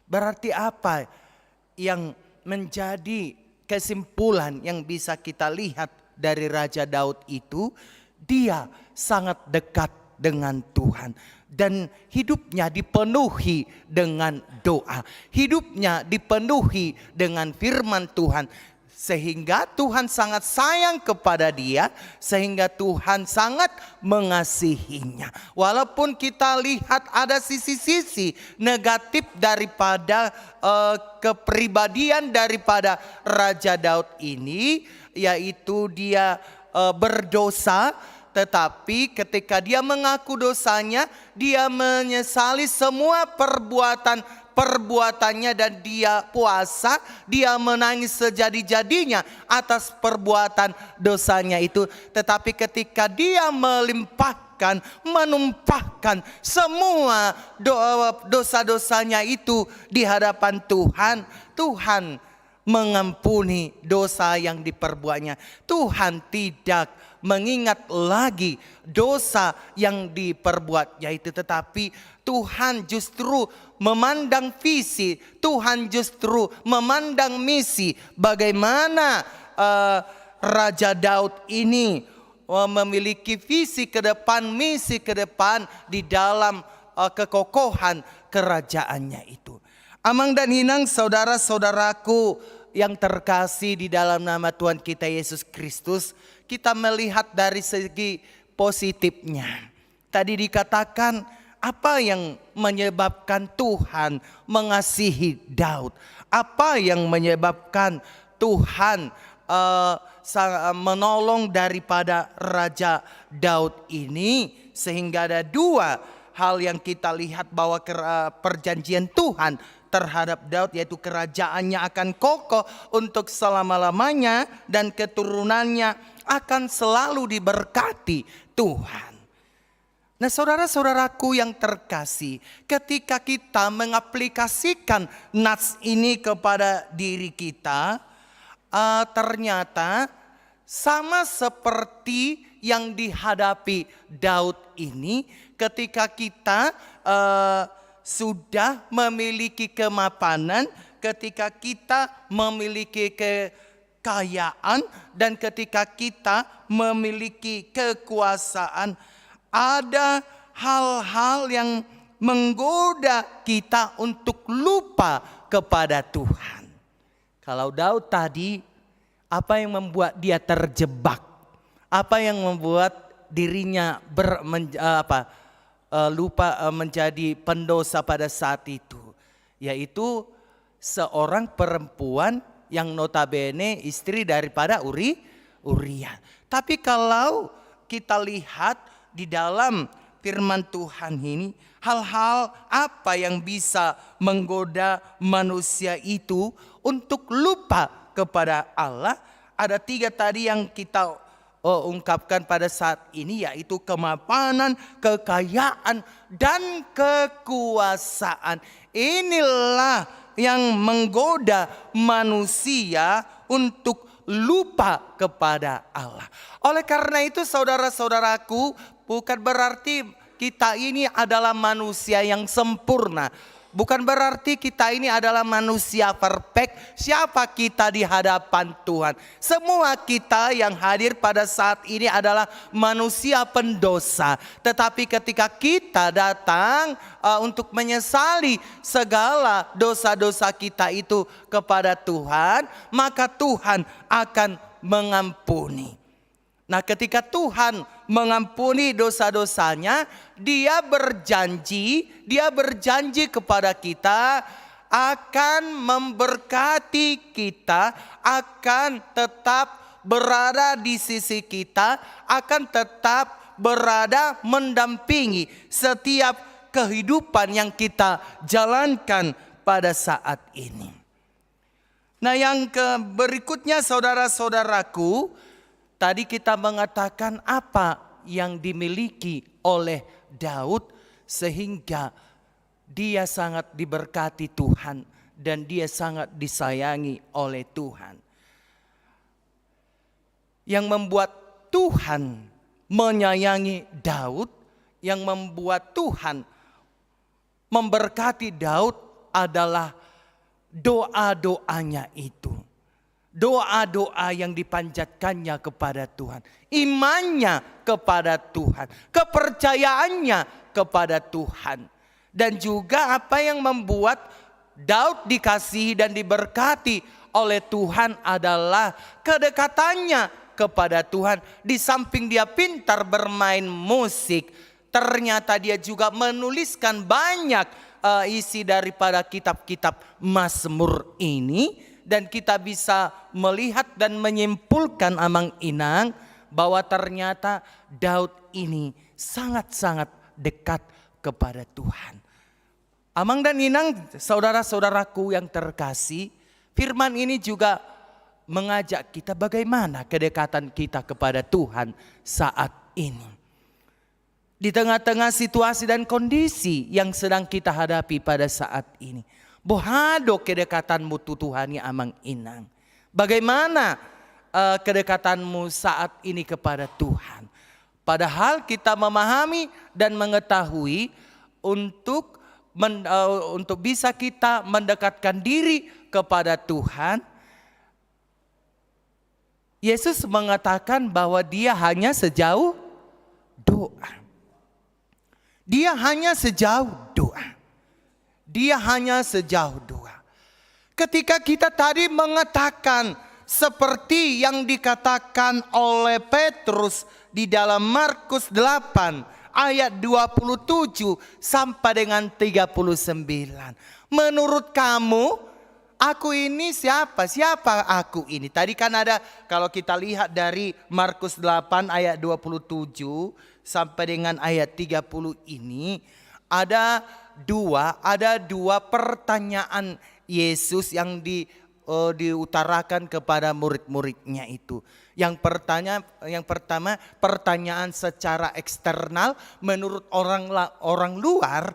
Berarti apa yang menjadi kesimpulan yang bisa kita lihat dari Raja Daud itu? Dia sangat dekat dengan Tuhan dan hidupnya dipenuhi dengan doa. Hidupnya dipenuhi dengan firman Tuhan, sehingga Tuhan sangat sayang kepada dia, sehingga Tuhan sangat mengasihinya. Walaupun kita lihat ada sisi-sisi negatif daripada kepribadian daripada Raja Daud ini, yaitu dia berdosa, tetapi ketika dia mengaku dosanya, dia menyesali semua perbuatannya dan dia puasa, dia menangis sejadi-jadinya atas perbuatan dosanya itu. Tetapi ketika dia menumpahkan semua dosa-dosanya itu di hadapan Tuhan, Tuhan mengampuni dosa yang diperbuatnya. Tuhan tidak mengingat lagi dosa yang diperbuatnya itu, tetapi Tuhan justru memandang visi, Tuhan justru memandang misi. Bagaimana Raja Daud ini memiliki visi ke depan, misi ke depan di dalam kekokohan kerajaannya itu. Amang dan Hinang, saudara-saudaraku yang terkasih di dalam nama Tuhan kita Yesus Kristus, kita melihat dari segi positifnya. Tadi dikatakan apa yang menyebabkan Tuhan mengasihi Daud, apa yang menyebabkan Tuhan menolong daripada Raja Daud ini, sehingga ada dua hal yang kita lihat bahwa perjanjian Tuhan terhadap Daud, yaitu kerajaannya akan kokoh untuk selama-lamanya dan keturunannya akan selalu diberkati Tuhan. Nah, saudara-saudaraku yang terkasih, ketika kita mengaplikasikan nas ini kepada diri kita, ternyata sama seperti yang dihadapi Daud ini, ketika kita sudah memiliki kemapanan, ketika kita memiliki kekayaan, dan ketika kita memiliki kekuasaan, ada hal-hal yang menggoda kita untuk lupa kepada Tuhan. Kalau Daud tadi, apa yang membuat dia terjebak? Apa yang membuat dirinya lupa menjadi pendosa pada saat itu? Yaitu seorang perempuan yang notabene istri daripada Uria. Tapi kalau kita lihat di dalam firman Tuhan ini, hal-hal apa yang bisa menggoda manusia itu untuk lupa kepada Allah? Ada 3 tadi yang kita ungkapkan pada saat ini, yaitu kemapanan, kekayaan, dan kekuasaan. Inilah yang menggoda manusia untuk lupa kepada Allah. Oleh karena itu, saudara-saudaraku, bukan berarti kita ini adalah manusia yang sempurna. Bukan berarti kita ini adalah manusia perfect. Siapa kita di hadapan Tuhan? Semua kita yang hadir pada saat ini adalah manusia pendosa. Tetapi ketika kita datang untuk menyesali segala dosa-dosa kita itu kepada Tuhan, maka Tuhan akan mengampuni. Nah, ketika Tuhan mengampuni dosa-dosanya, Dia berjanji kepada kita akan memberkati kita, akan tetap berada di sisi kita, akan tetap berada mendampingi setiap kehidupan yang kita jalankan pada saat ini. Nah, yang berikutnya saudara-saudaraku, tadi kita mengatakan apa yang dimiliki oleh Daud sehingga dia sangat diberkati Tuhan dan dia sangat disayangi oleh Tuhan. Yang membuat Tuhan menyayangi Daud, yang membuat Tuhan memberkati Daud adalah doa-doanya itu. Doa-doa yang dipanjatkannya kepada Tuhan. Imannya kepada Tuhan. Kepercayaannya kepada Tuhan. Dan juga apa yang membuat Daud dikasihi dan diberkati oleh Tuhan adalah kedekatannya kepada Tuhan. Di samping dia pintar bermain musik, ternyata dia juga menuliskan banyak isi daripada kitab-kitab Mazmur ini. Dan kita bisa melihat dan menyimpulkan Amang Inang bahwa ternyata Daud ini sangat-sangat dekat kepada Tuhan. Amang dan Inang, saudara-saudaraku yang terkasih, firman ini juga mengajak kita bagaimana kedekatan kita kepada Tuhan saat ini. Di tengah-tengah situasi dan kondisi yang sedang kita hadapi pada saat ini. Bohado kedekatanmu Tuhani Amang Inang. Bagaimana kedekatanmu saat ini kepada Tuhan. Padahal kita memahami dan mengetahui untuk bisa kita mendekatkan diri kepada Tuhan. Yesus mengatakan bahwa dia hanya sejauh doa. Dia hanya sejauh doa. Dia hanya sejauh doa. Ketika kita tadi mengatakan seperti yang dikatakan oleh Petrus di dalam Markus 8 ayat 27 sampai dengan 39. Menurut kamu, aku ini siapa? Siapa aku ini? Tadi kan ada, kalau kita lihat dari Markus 8 ayat 27 sampai dengan ayat 30 ini, ada dua pertanyaan Yesus yang diutarakan kepada murid-muridnya itu. Yang pertama pertanyaan secara eksternal, menurut orang luar,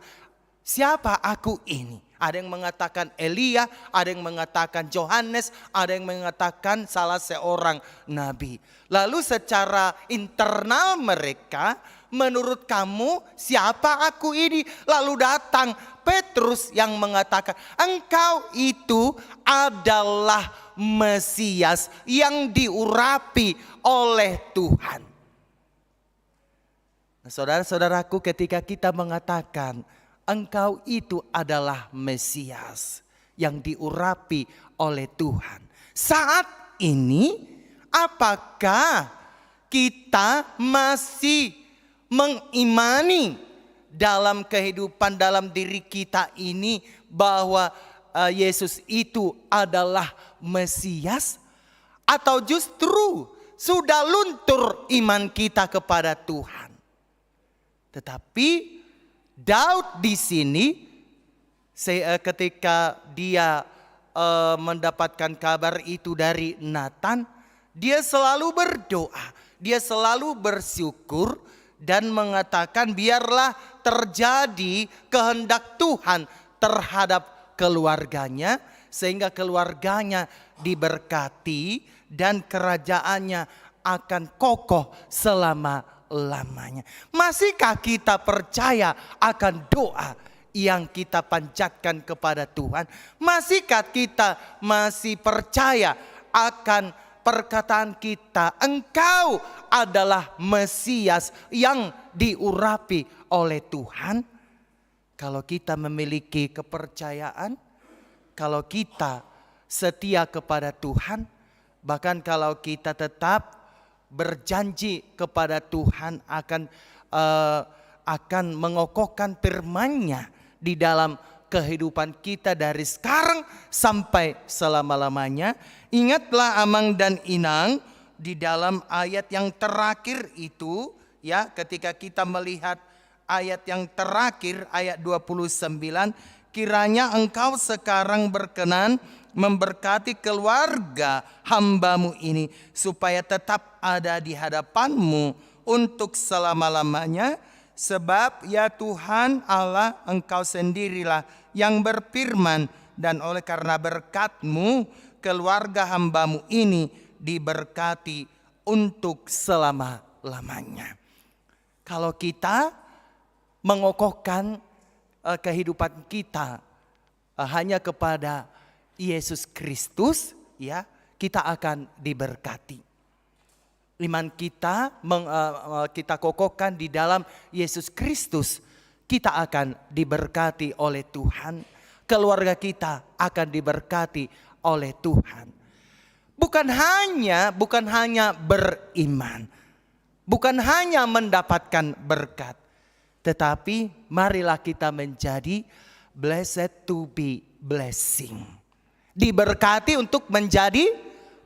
siapa aku ini? Ada yang mengatakan Elia, ada yang mengatakan Yohanes, ada yang mengatakan salah seorang nabi. Lalu secara internal mereka, menurut kamu siapa aku ini? Lalu datang Petrus yang mengatakan, engkau itu adalah Mesias yang diurapi oleh Tuhan. Nah, saudara-saudaraku, ketika kita mengatakan engkau itu adalah Mesias yang diurapi oleh Tuhan, saat ini apakah kita masih mengimani dalam kehidupan dalam diri kita ini bahwa Yesus itu adalah Mesias, atau justru sudah luntur iman kita kepada Tuhan? Tetapi Daud di sini ketika dia mendapatkan kabar itu dari Nathan, dia selalu berdoa, dia selalu bersyukur dan mengatakan biarlah terjadi kehendak Tuhan terhadap keluarganya, sehingga keluarganya diberkati dan kerajaannya akan kokoh selama-lamanya. Masihkah kita percaya akan doa yang kita panjatkan kepada Tuhan? Masihkah kita masih percaya akan perkataan kita, engkau adalah Mesias yang diurapi oleh Tuhan? Kalau kita memiliki kepercayaan, kalau kita setia kepada Tuhan, bahkan kalau kita tetap berjanji kepada Tuhan akan mengokohkan firman-Nya di dalam kehidupan kita dari sekarang sampai selama-lamanya. Ingatlah Amang dan Inang, di dalam ayat yang terakhir itu, ya, ketika kita melihat ayat yang terakhir, ayat 29, kiranya Engkau sekarang berkenan memberkati keluarga hamba-Mu ini, supaya tetap ada di hadapan-Mu untuk selama-lamanya. Sebab ya Tuhan Allah, Engkau sendirilah yang berfirman, dan oleh karena berkat-Mu keluarga hamba-Mu ini diberkati untuk selama-lamanya. Kalau kita mengokohkan kehidupan kita hanya kepada Yesus Kristus, ya, kita akan diberkati. Iman kita kita kokohkan di dalam Yesus Kristus, kita akan diberkati oleh Tuhan. Keluarga kita akan diberkati oleh Tuhan. Bukan hanya beriman, bukan hanya mendapatkan berkat, tetapi marilah kita menjadi blessed to be blessing. Diberkati untuk menjadi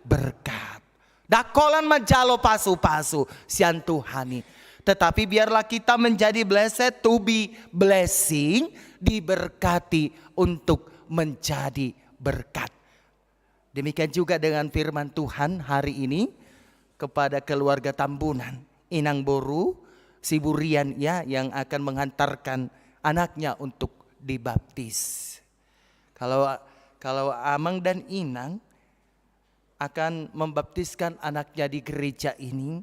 berkat. Dakolan majalo pasu-pasu sian Tuhani. Tetapi biarlah kita menjadi blessed to be blessing, diberkati untuk menjadi berkat. Demikian juga dengan firman Tuhan hari ini kepada keluarga Tambunan, Inang Boru Siburian, ya, yang akan menghantarkan anaknya untuk dibaptis. Kalau Amang dan Inang akan membaptiskan anaknya di gereja ini,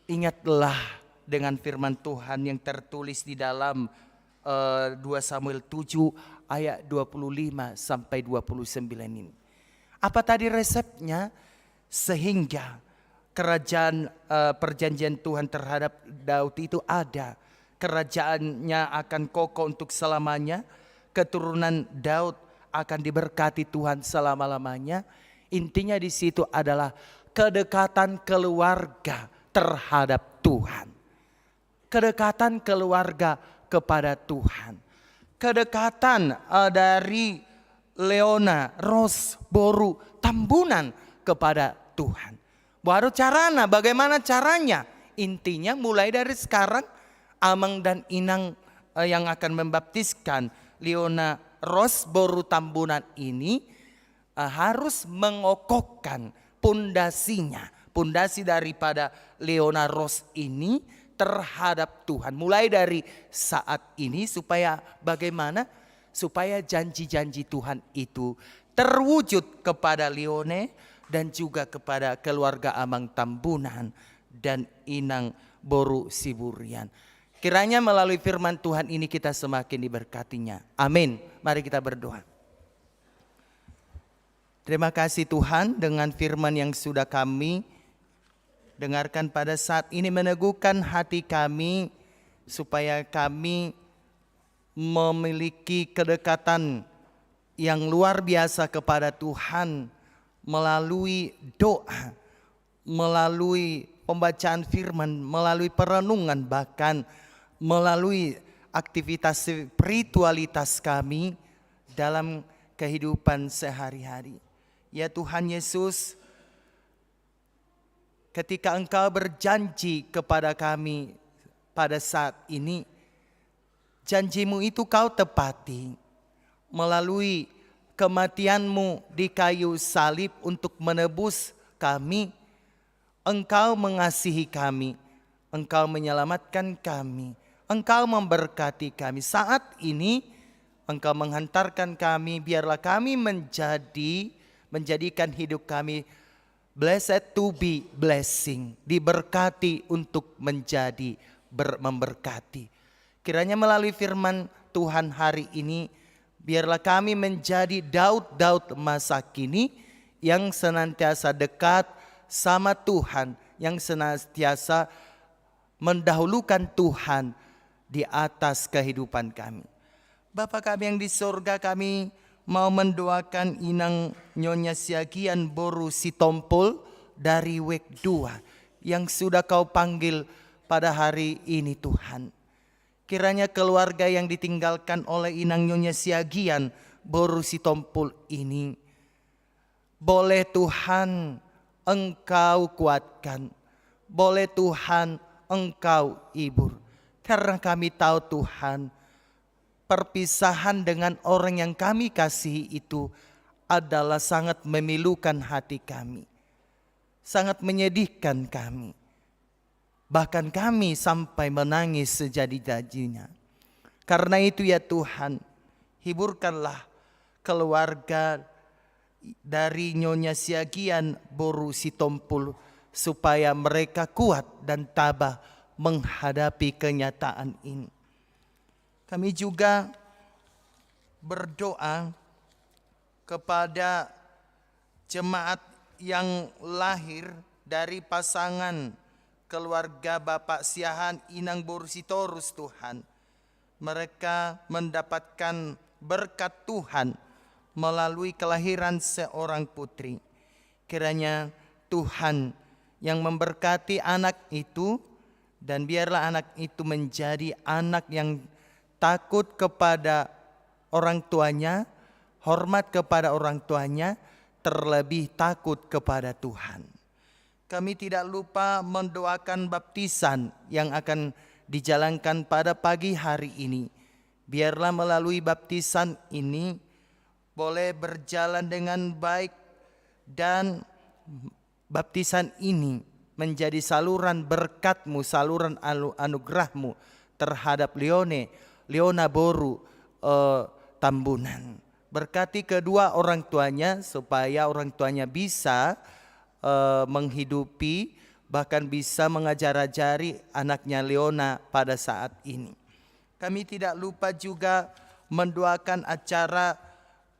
ingatlah dengan firman Tuhan yang tertulis di dalam 2 Samuel 7 ayat 25 sampai 29 ini. Apa tadi resepnya? Sehingga kerajaan perjanjian Tuhan terhadap Daud itu ada. Kerajaannya akan kokoh untuk selamanya. Keturunan Daud akan diberkati Tuhan selama-lamanya. Intinya di situ adalah kedekatan keluarga terhadap Tuhan. Kedekatan keluarga kepada Tuhan. Kedekatan dari Leona, Ros, Boru, Tambunan kepada Tuhan. Bagaimana caranya? Intinya mulai dari sekarang Amang dan Inang yang akan membaptiskan Leona, Ros, Boru, Tambunan ini harus mengokohkan pondasinya. Pondasi daripada Leona Ros ini terhadap Tuhan. Mulai dari saat ini supaya bagaimana? Supaya janji-janji Tuhan itu terwujud kepada Leone dan juga kepada keluarga Amang Tambunan dan Inang Boru Siburian. Kiranya melalui firman Tuhan ini kita semakin diberkatinya. Amin. Mari kita berdoa. Terima kasih Tuhan, dengan firman yang sudah kami dengarkan pada saat ini meneguhkan hati kami supaya kami memiliki kedekatan yang luar biasa kepada Tuhan melalui doa, melalui pembacaan firman, melalui perenungan, bahkan melalui aktivitas spiritualitas kami dalam kehidupan sehari-hari. Ya Tuhan Yesus, ketika Engkau berjanji kepada kami pada saat ini, janji-Mu itu Kau tepati melalui kematian-Mu di kayu salib untuk menebus kami. Engkau mengasihi kami, Engkau menyelamatkan kami, Engkau memberkati kami. Saat ini Engkau menghantarkan kami, biarlah kami menjadikan hidup kami blessed to be blessing, diberkati untuk menjadi memberkati. Kiranya melalui firman Tuhan hari ini, biarlah kami menjadi Daud-Daud masa kini yang senantiasa dekat sama Tuhan, yang senantiasa mendahulukan Tuhan di atas kehidupan kami. Bapa kami yang di sorga, kami mau mendoakan Inang Nyonya Siagian Boru Sitompul dari WEK 2 yang sudah Kau panggil pada hari ini Tuhan. Kiranya keluarga yang ditinggalkan oleh Inang Nyonya Siagian Boru Sitompul ini, boleh Tuhan Engkau kuatkan, boleh Tuhan Engkau hibur. Karena kami tahu Tuhan, perpisahan dengan orang yang kami kasihi itu adalah sangat memilukan hati kami, sangat menyedihkan kami. Bahkan kami sampai menangis sejadi-jadinya. Karena itu ya Tuhan, hiburkanlah keluarga dari Nyonya Siagian Boru Sitompul supaya mereka kuat dan tabah menghadapi kenyataan ini. Kami juga berdoa kepada jemaat yang lahir dari pasangan keluarga Bapak Siahan Inang Boru Sitorus Tuhan. Mereka mendapatkan berkat Tuhan melalui kelahiran seorang putri. Kiranya Tuhan yang memberkati anak itu, dan biarlah anak itu menjadi anak yang takut kepada orang tuanya, hormat kepada orang tuanya, terlebih takut kepada Tuhan. Kami tidak lupa mendoakan baptisan yang akan dijalankan pada pagi hari ini. Biarlah melalui baptisan ini boleh berjalan dengan baik, dan baptisan ini menjadi saluran berkat-Mu, saluran anugerah-Mu terhadap Leona Boru Tambunan. Berkati kedua orang tuanya supaya orang tuanya bisa menghidupi, bahkan bisa mengajar-ajari anaknya Leona pada saat ini. Kami tidak lupa juga mendoakan acara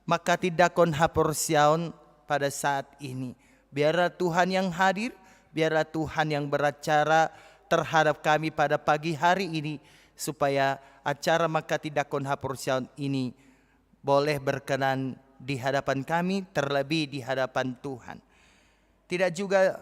Makati Dakon Haporsiaon pada saat ini. Biarlah Tuhan yang hadir, biarlah Tuhan yang beracara terhadap kami pada pagi hari ini, supaya acara Makati Dakon Haporsiaon ini boleh berkenan di hadapan kami, terlebih di hadapan Tuhan. Tidak juga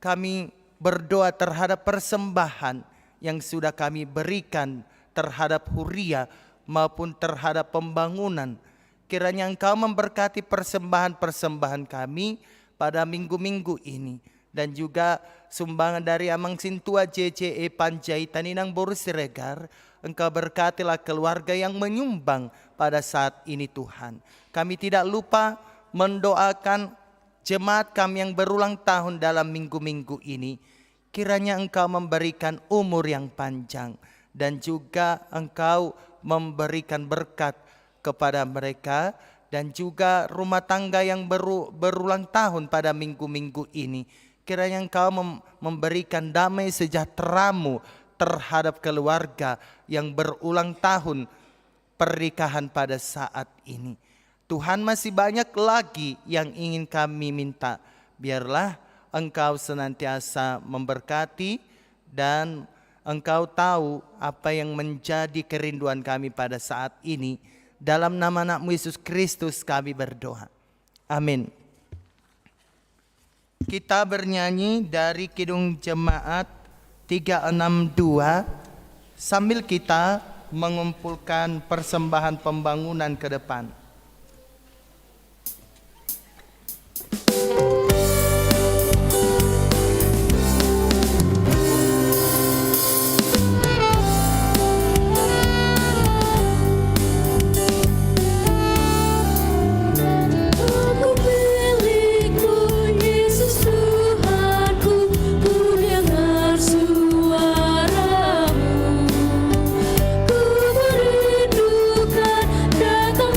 kami berdoa terhadap persembahan yang sudah kami berikan terhadap huria maupun terhadap pembangunan. Kiranya Engkau memberkati persembahan-persembahan kami pada minggu-minggu ini. Dan juga sumbangan dari Amang Sintua JCE Panjaitan Inang Boru Siregar. Engkau berkatilah keluarga yang menyumbang pada saat ini Tuhan. Kami tidak lupa mendoakan jemaat kami yang berulang tahun dalam minggu-minggu ini. Kiranya Engkau memberikan umur yang panjang, dan juga Engkau memberikan berkat kepada mereka, dan juga rumah tangga yang berulang tahun pada minggu-minggu ini. Kiranya Engkau memberikan damai sejahtera-Mu terhadap keluarga yang berulang tahun pernikahan pada saat ini. Tuhan, masih banyak lagi yang ingin kami minta. Biarlah Engkau senantiasa memberkati, dan Engkau tahu apa yang menjadi kerinduan kami pada saat ini. Dalam nama anak-Mu Yesus Kristus kami berdoa. Amin. Kita bernyanyi dari Kidung Jemaat 362 sambil kita mengumpulkan persembahan pembangunan ke depan. Ku merindukan datang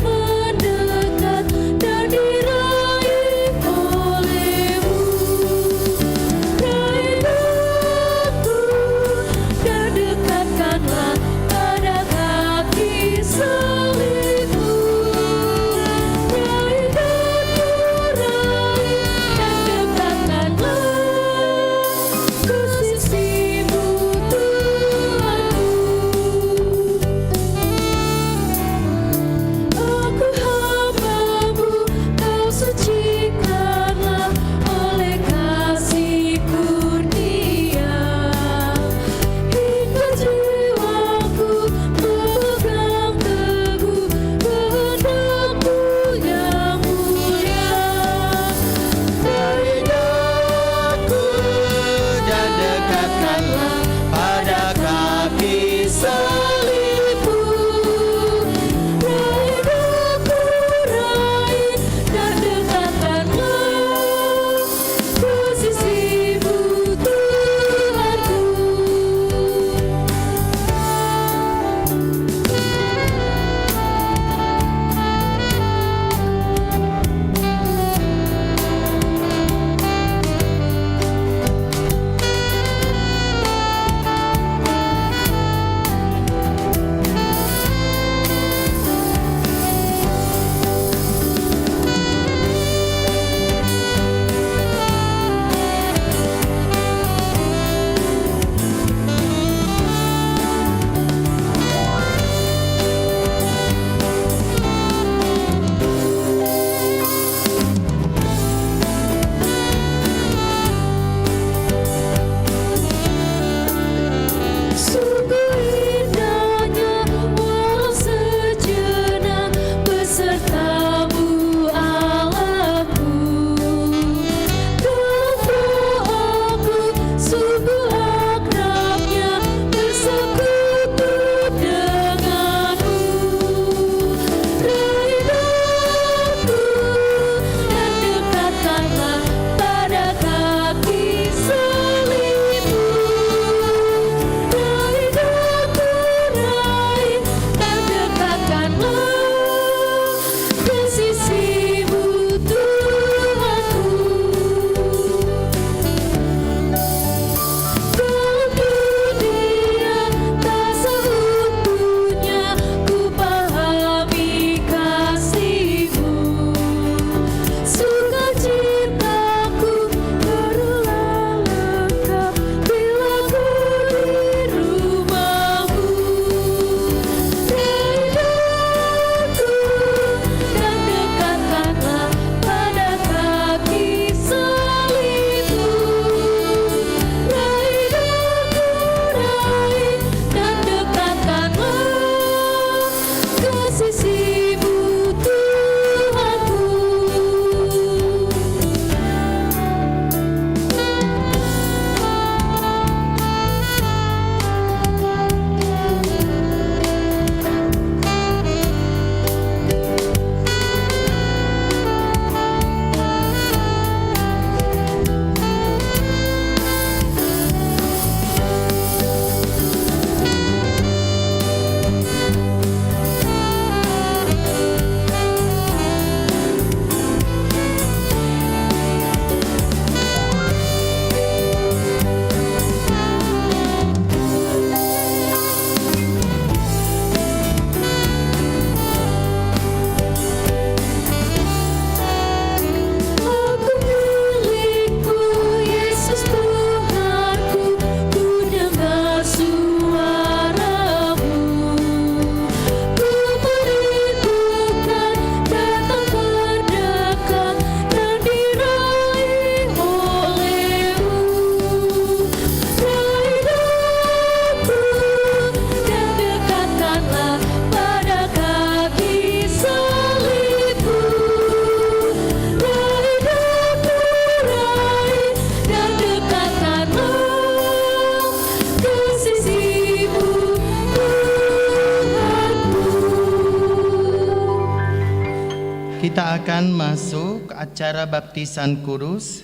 Kita akan masuk ke acara baptisan kudus.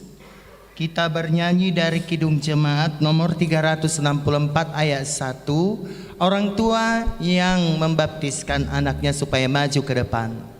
Kita bernyanyi dari Kidung Jemaat nomor 364 ayat 1. Orang tua yang membaptiskan anaknya supaya maju ke depan.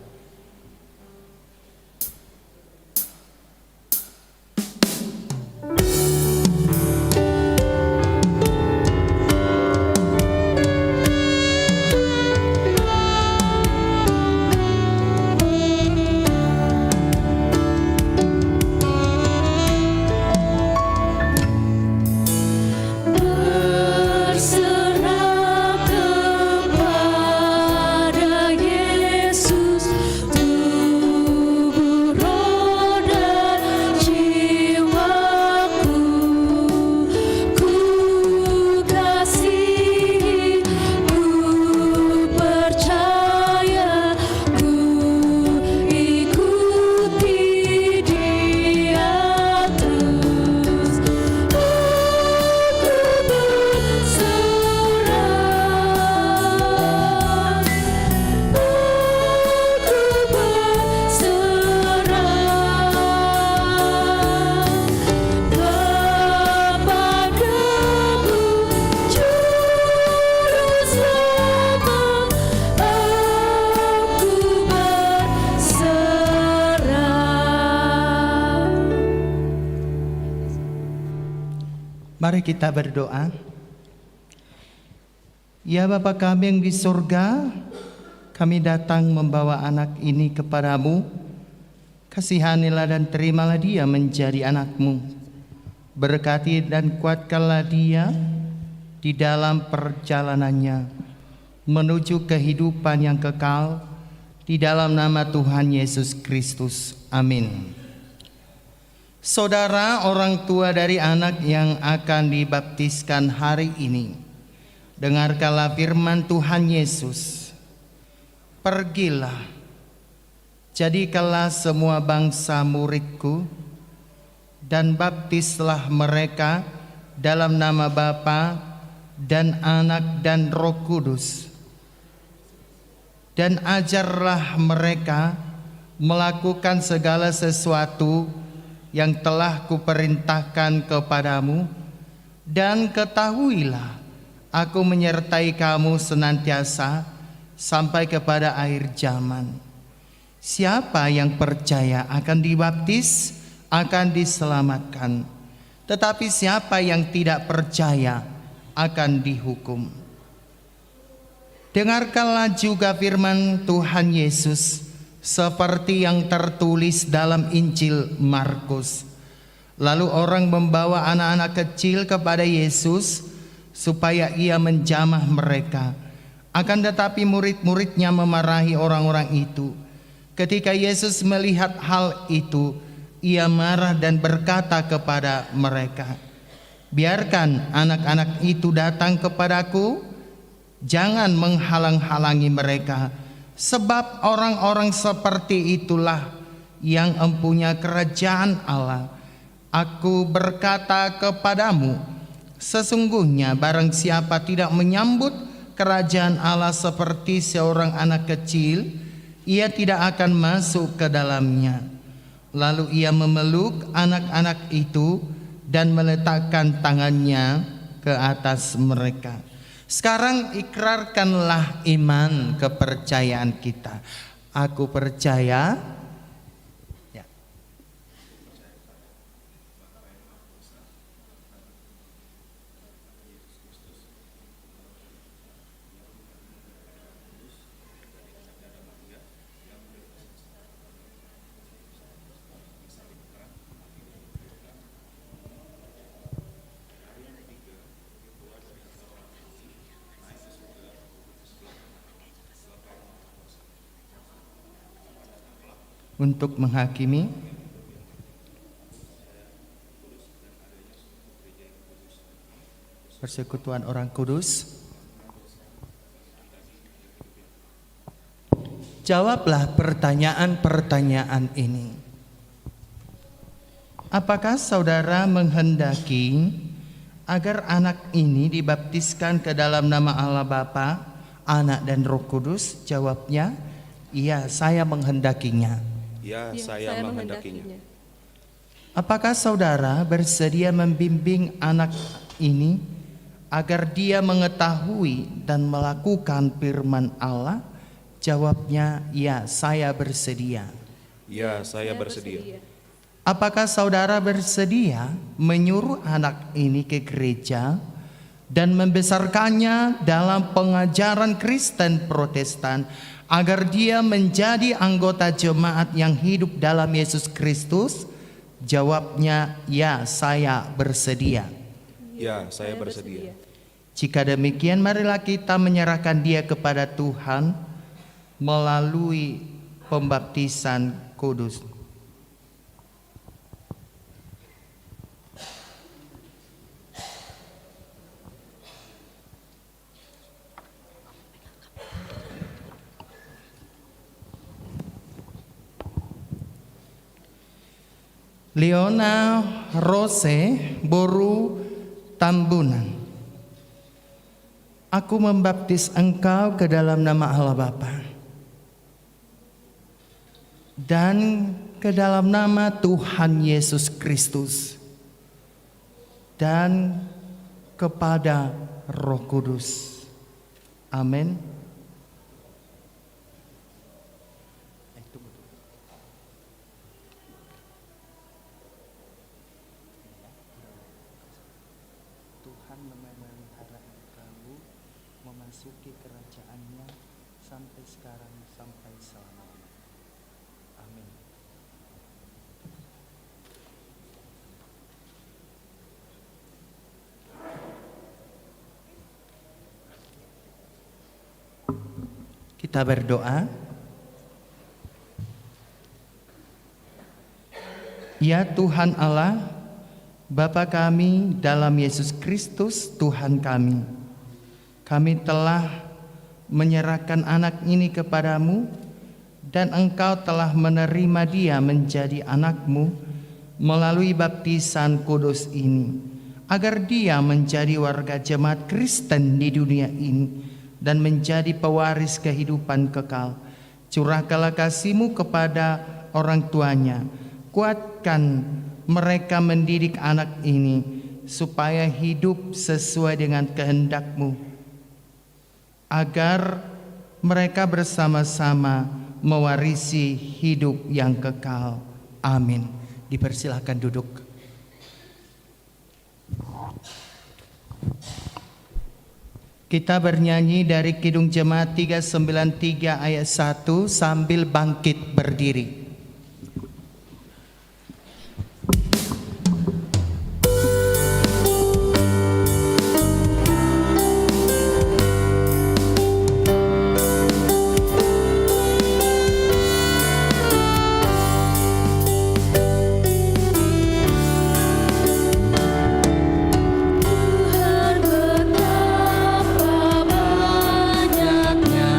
Berserah kepada Yesus, tubuh, roh, dan jiwaku. Ku kasihi, ku percaya, ku ikuti Dia terus. Mari kita berdoa. Ya Bapa kami yang di surga, kami datang membawa anak ini kepadamu. Kasihanilah dan terimalah dia menjadi anakmu. Berkati dan kuatkanlah dia di dalam perjalanannya menuju kehidupan yang kekal, di dalam nama Tuhan Yesus Kristus. Amin. Saudara, orang tua dari anak yang akan dibaptiskan hari ini, dengarkanlah firman Tuhan Yesus. Pergilah, jadikanlah semua bangsa muridku, dan baptislah mereka dalam nama Bapa dan Anak dan Roh Kudus, dan ajarlah mereka melakukan segala sesuatu yang telah kuperintahkan kepadamu, dan ketahuilah aku menyertai kamu senantiasa sampai kepada akhir zaman. Siapa yang percaya akan dibaptis akan diselamatkan, tetapi siapa yang tidak percaya akan dihukum. Dengarkanlah juga firman Tuhan Yesus seperti yang tertulis dalam Injil Markus. Lalu orang membawa anak-anak kecil kepada Yesus supaya ia menjamah mereka. Akan tetapi murid-muridnya memarahi orang-orang itu. Ketika Yesus melihat hal itu, ia marah dan berkata kepada mereka, "Biarkan anak-anak itu datang kepadaku, jangan menghalang-halangi mereka. Sebab orang-orang seperti itulah yang empunya kerajaan Allah. Aku berkata kepadamu, sesungguhnya barang siapa tidak menyambut kerajaan Allah seperti seorang anak kecil, ia tidak akan masuk ke dalamnya." Lalu ia memeluk anak-anak itu dan meletakkan tangannya ke atas mereka. Sekarang ikrarkanlah iman kepercayaan kita. Aku percaya. Ya. Untuk menghakimi, persekutuan orang kudus. Jawablah pertanyaan-pertanyaan ini. Apakah saudara menghendaki agar anak ini dibaptiskan ke dalam nama Allah Bapa, Anak dan Roh Kudus? Jawabnya, iya, saya menghendakinya. Ya, Ya, saya menghendakinya. Apakah saudara bersedia membimbing anak ini agar dia mengetahui dan melakukan firman Allah? Jawabnya, ya, saya bersedia. Ya, saya bersedia. Apakah saudara bersedia menyuruh anak ini ke gereja dan membesarkannya dalam pengajaran Kristen Protestan agar dia menjadi anggota jemaat yang hidup dalam Yesus Kristus? Jawabnya, ya, saya bersedia. Ya, saya bersedia. Jika demikian, marilah kita menyerahkan dia kepada Tuhan melalui pembaptisan kudus. Leona Rose Boru Tambunan. Aku membaptis engkau ke dalam nama Allah Bapa dan ke dalam nama Tuhan Yesus Kristus dan kepada Roh Kudus. Amin. Tuhan memelihara kamu memasuki kerajaannya sampai sekarang sampai selamanya. Amin. Kita berdoa. Ya Tuhan Allah, Bapa kami dalam Yesus Kristus Tuhan kami, kami telah menyerahkan anak ini kepadamu dan engkau telah menerima dia menjadi anakmu melalui baptisan kudus ini, agar dia menjadi warga jemaat Kristen di dunia ini dan menjadi pewaris kehidupan kekal. Curahkanlah kasih-Mu kepada orang tuanya, kuatkan mereka mendidik anak ini supaya hidup sesuai dengan kehendak-Mu, agar mereka bersama-sama mewarisi hidup yang kekal. Amin. Dipersilahkan duduk. Kita bernyanyi dari Kidung Jemaat 393 ayat 1 sambil bangkit berdiri. Tuhan betapa banyaknya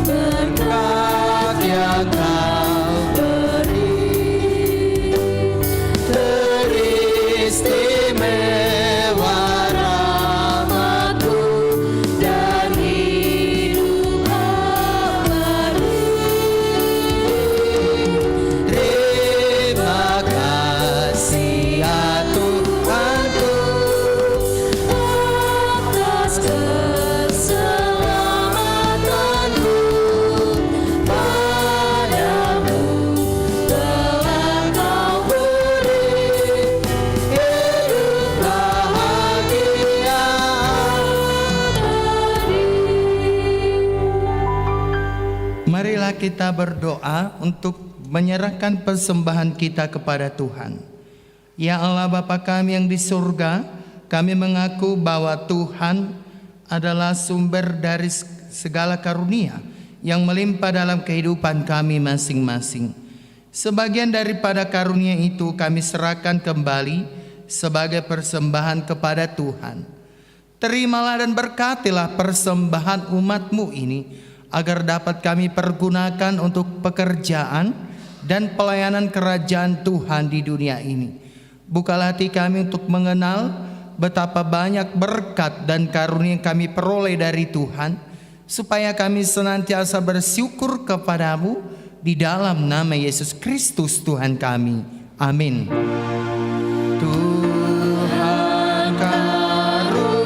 berkat yang Kau beri, teristimewa rahmat-Mu dan hidup abadi. Terima kasih ya Tuhanku, Atas keselamatanku, padamu telah Kau beri hidup bahagia abadi. marilah kita berdoa untuk menyerahkan persembahan kita kepada Tuhan. Ya Allah Bapa kami yang di surga, kami mengaku bahwa Tuhan adalah sumber dari segala karunia yang melimpah dalam kehidupan kami masing-masing. Sebagian daripada karunia itu kami serahkan kembali sebagai persembahan kepada Tuhan. Terimalah dan berkatilah persembahan umat-Mu ini, agar dapat kami pergunakan untuk pekerjaan dan pelayanan kerajaan Tuhan di dunia ini. Bukalah hati kami untuk mengenal betapa banyak berkat dan karunia yang kami peroleh dari Tuhan, supaya kami senantiasa bersyukur kepadamu di dalam nama Yesus Kristus Tuhan kami. Amin. Tuhan karuniamu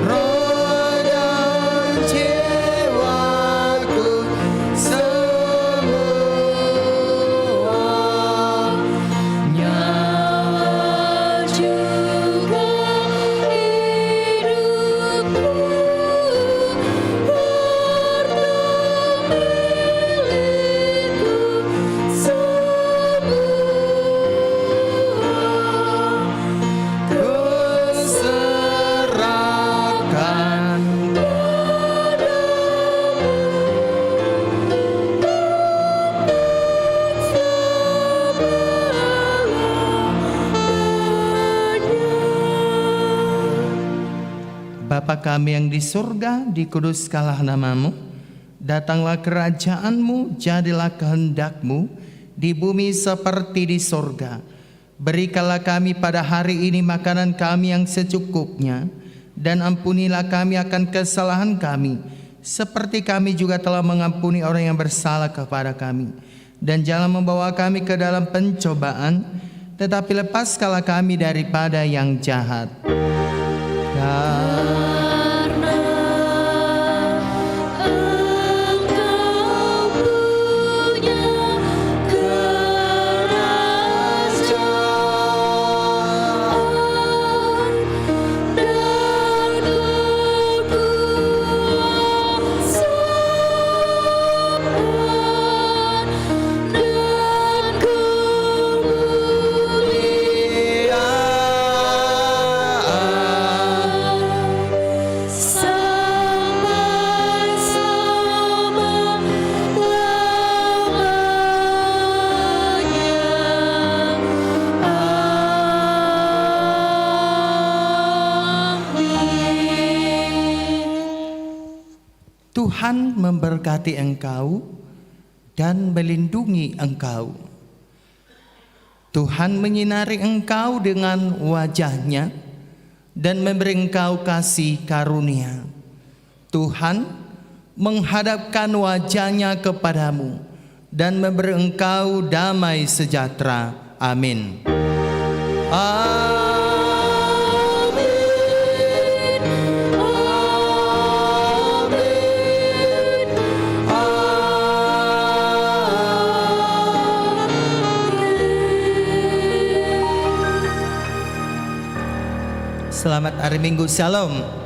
roh dan jiwaku semua, nyawa juga hidupku, Bapa kami yang di surga, dikuduskanlah namamu, datanglah kerajaanmu, jadilah kehendakmu, di bumi seperti di surga. Berikanlah kami pada hari ini makanan kami yang secukupnya, dan ampunilah kami akan kesalahan kami, seperti kami juga telah mengampuni orang yang bersalah kepada kami. Dan jangan membawa kami ke dalam pencobaan, tetapi lepaskanlah kami daripada yang jahat. Karena Engkau punya kerajaan dan kekuasaan dan kemuliaan sampai-sama lamanya. Amin. Tuhan memberkati engkau dan melindungi engkau. Tuhan menyinari engkau dengan wajah-Nya dan memberi engkau kasih karunia. Tuhan menghadapkan wajah-Nya kepadamu dan memberi engkau damai sejahtera. Amin. Amin. Selamat hari Minggu, Shalom.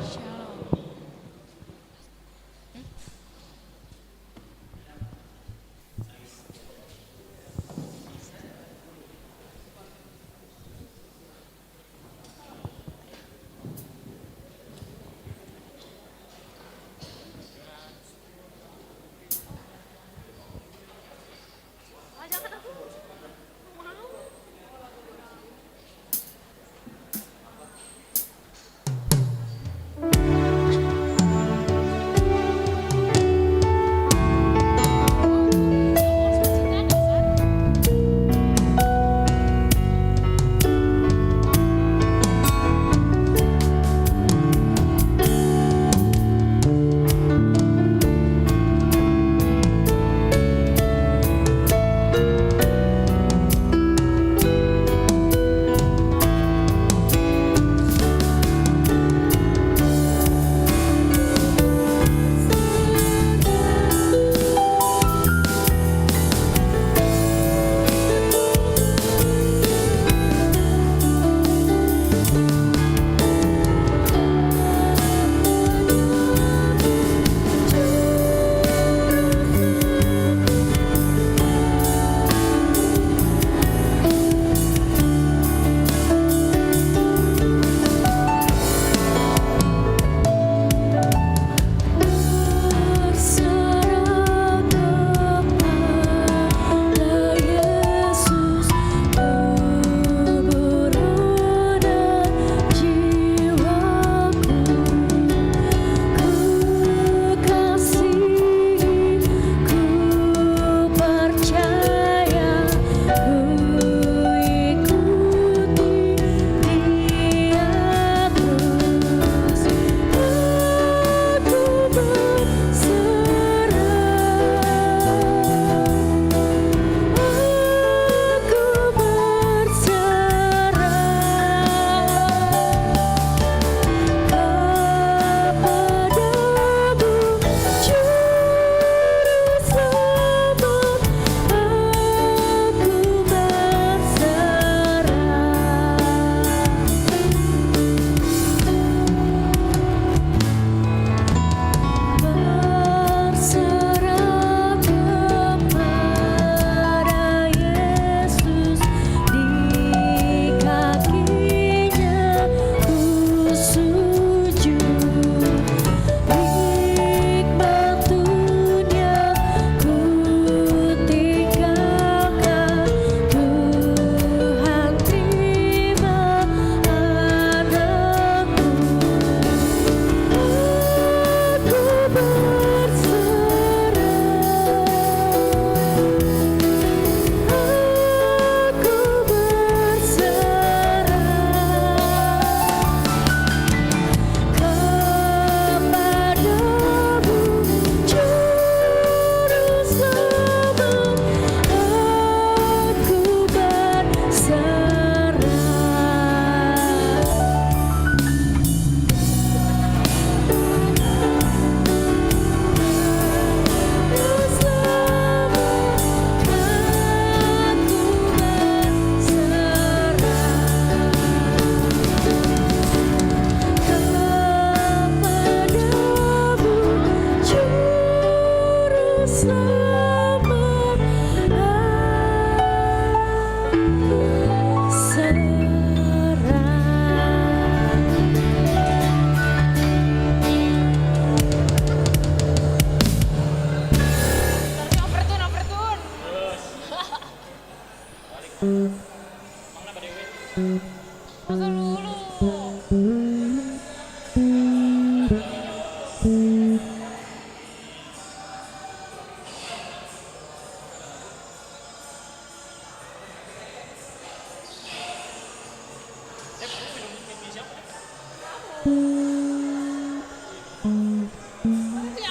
Ya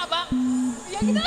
abang, ya kita.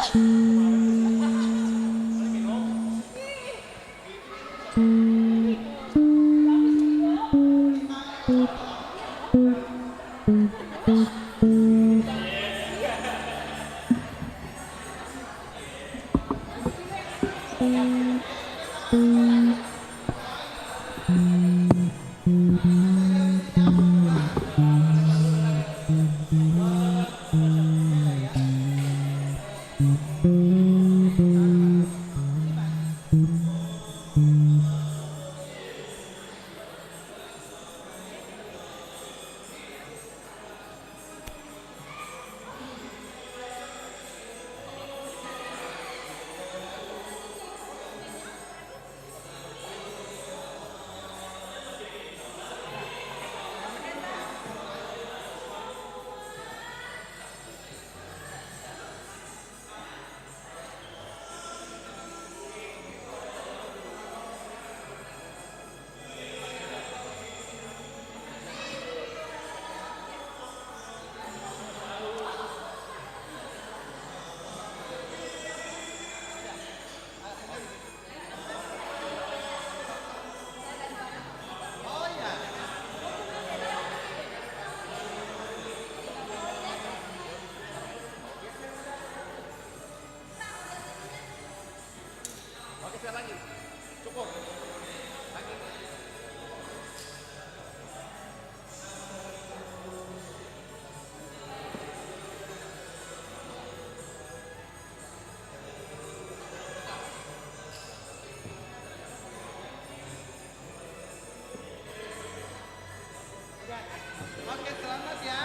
Oke, selamat ya.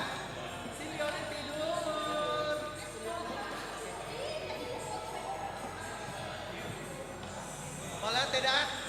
Sini Yoli tidur. Boleh tidak?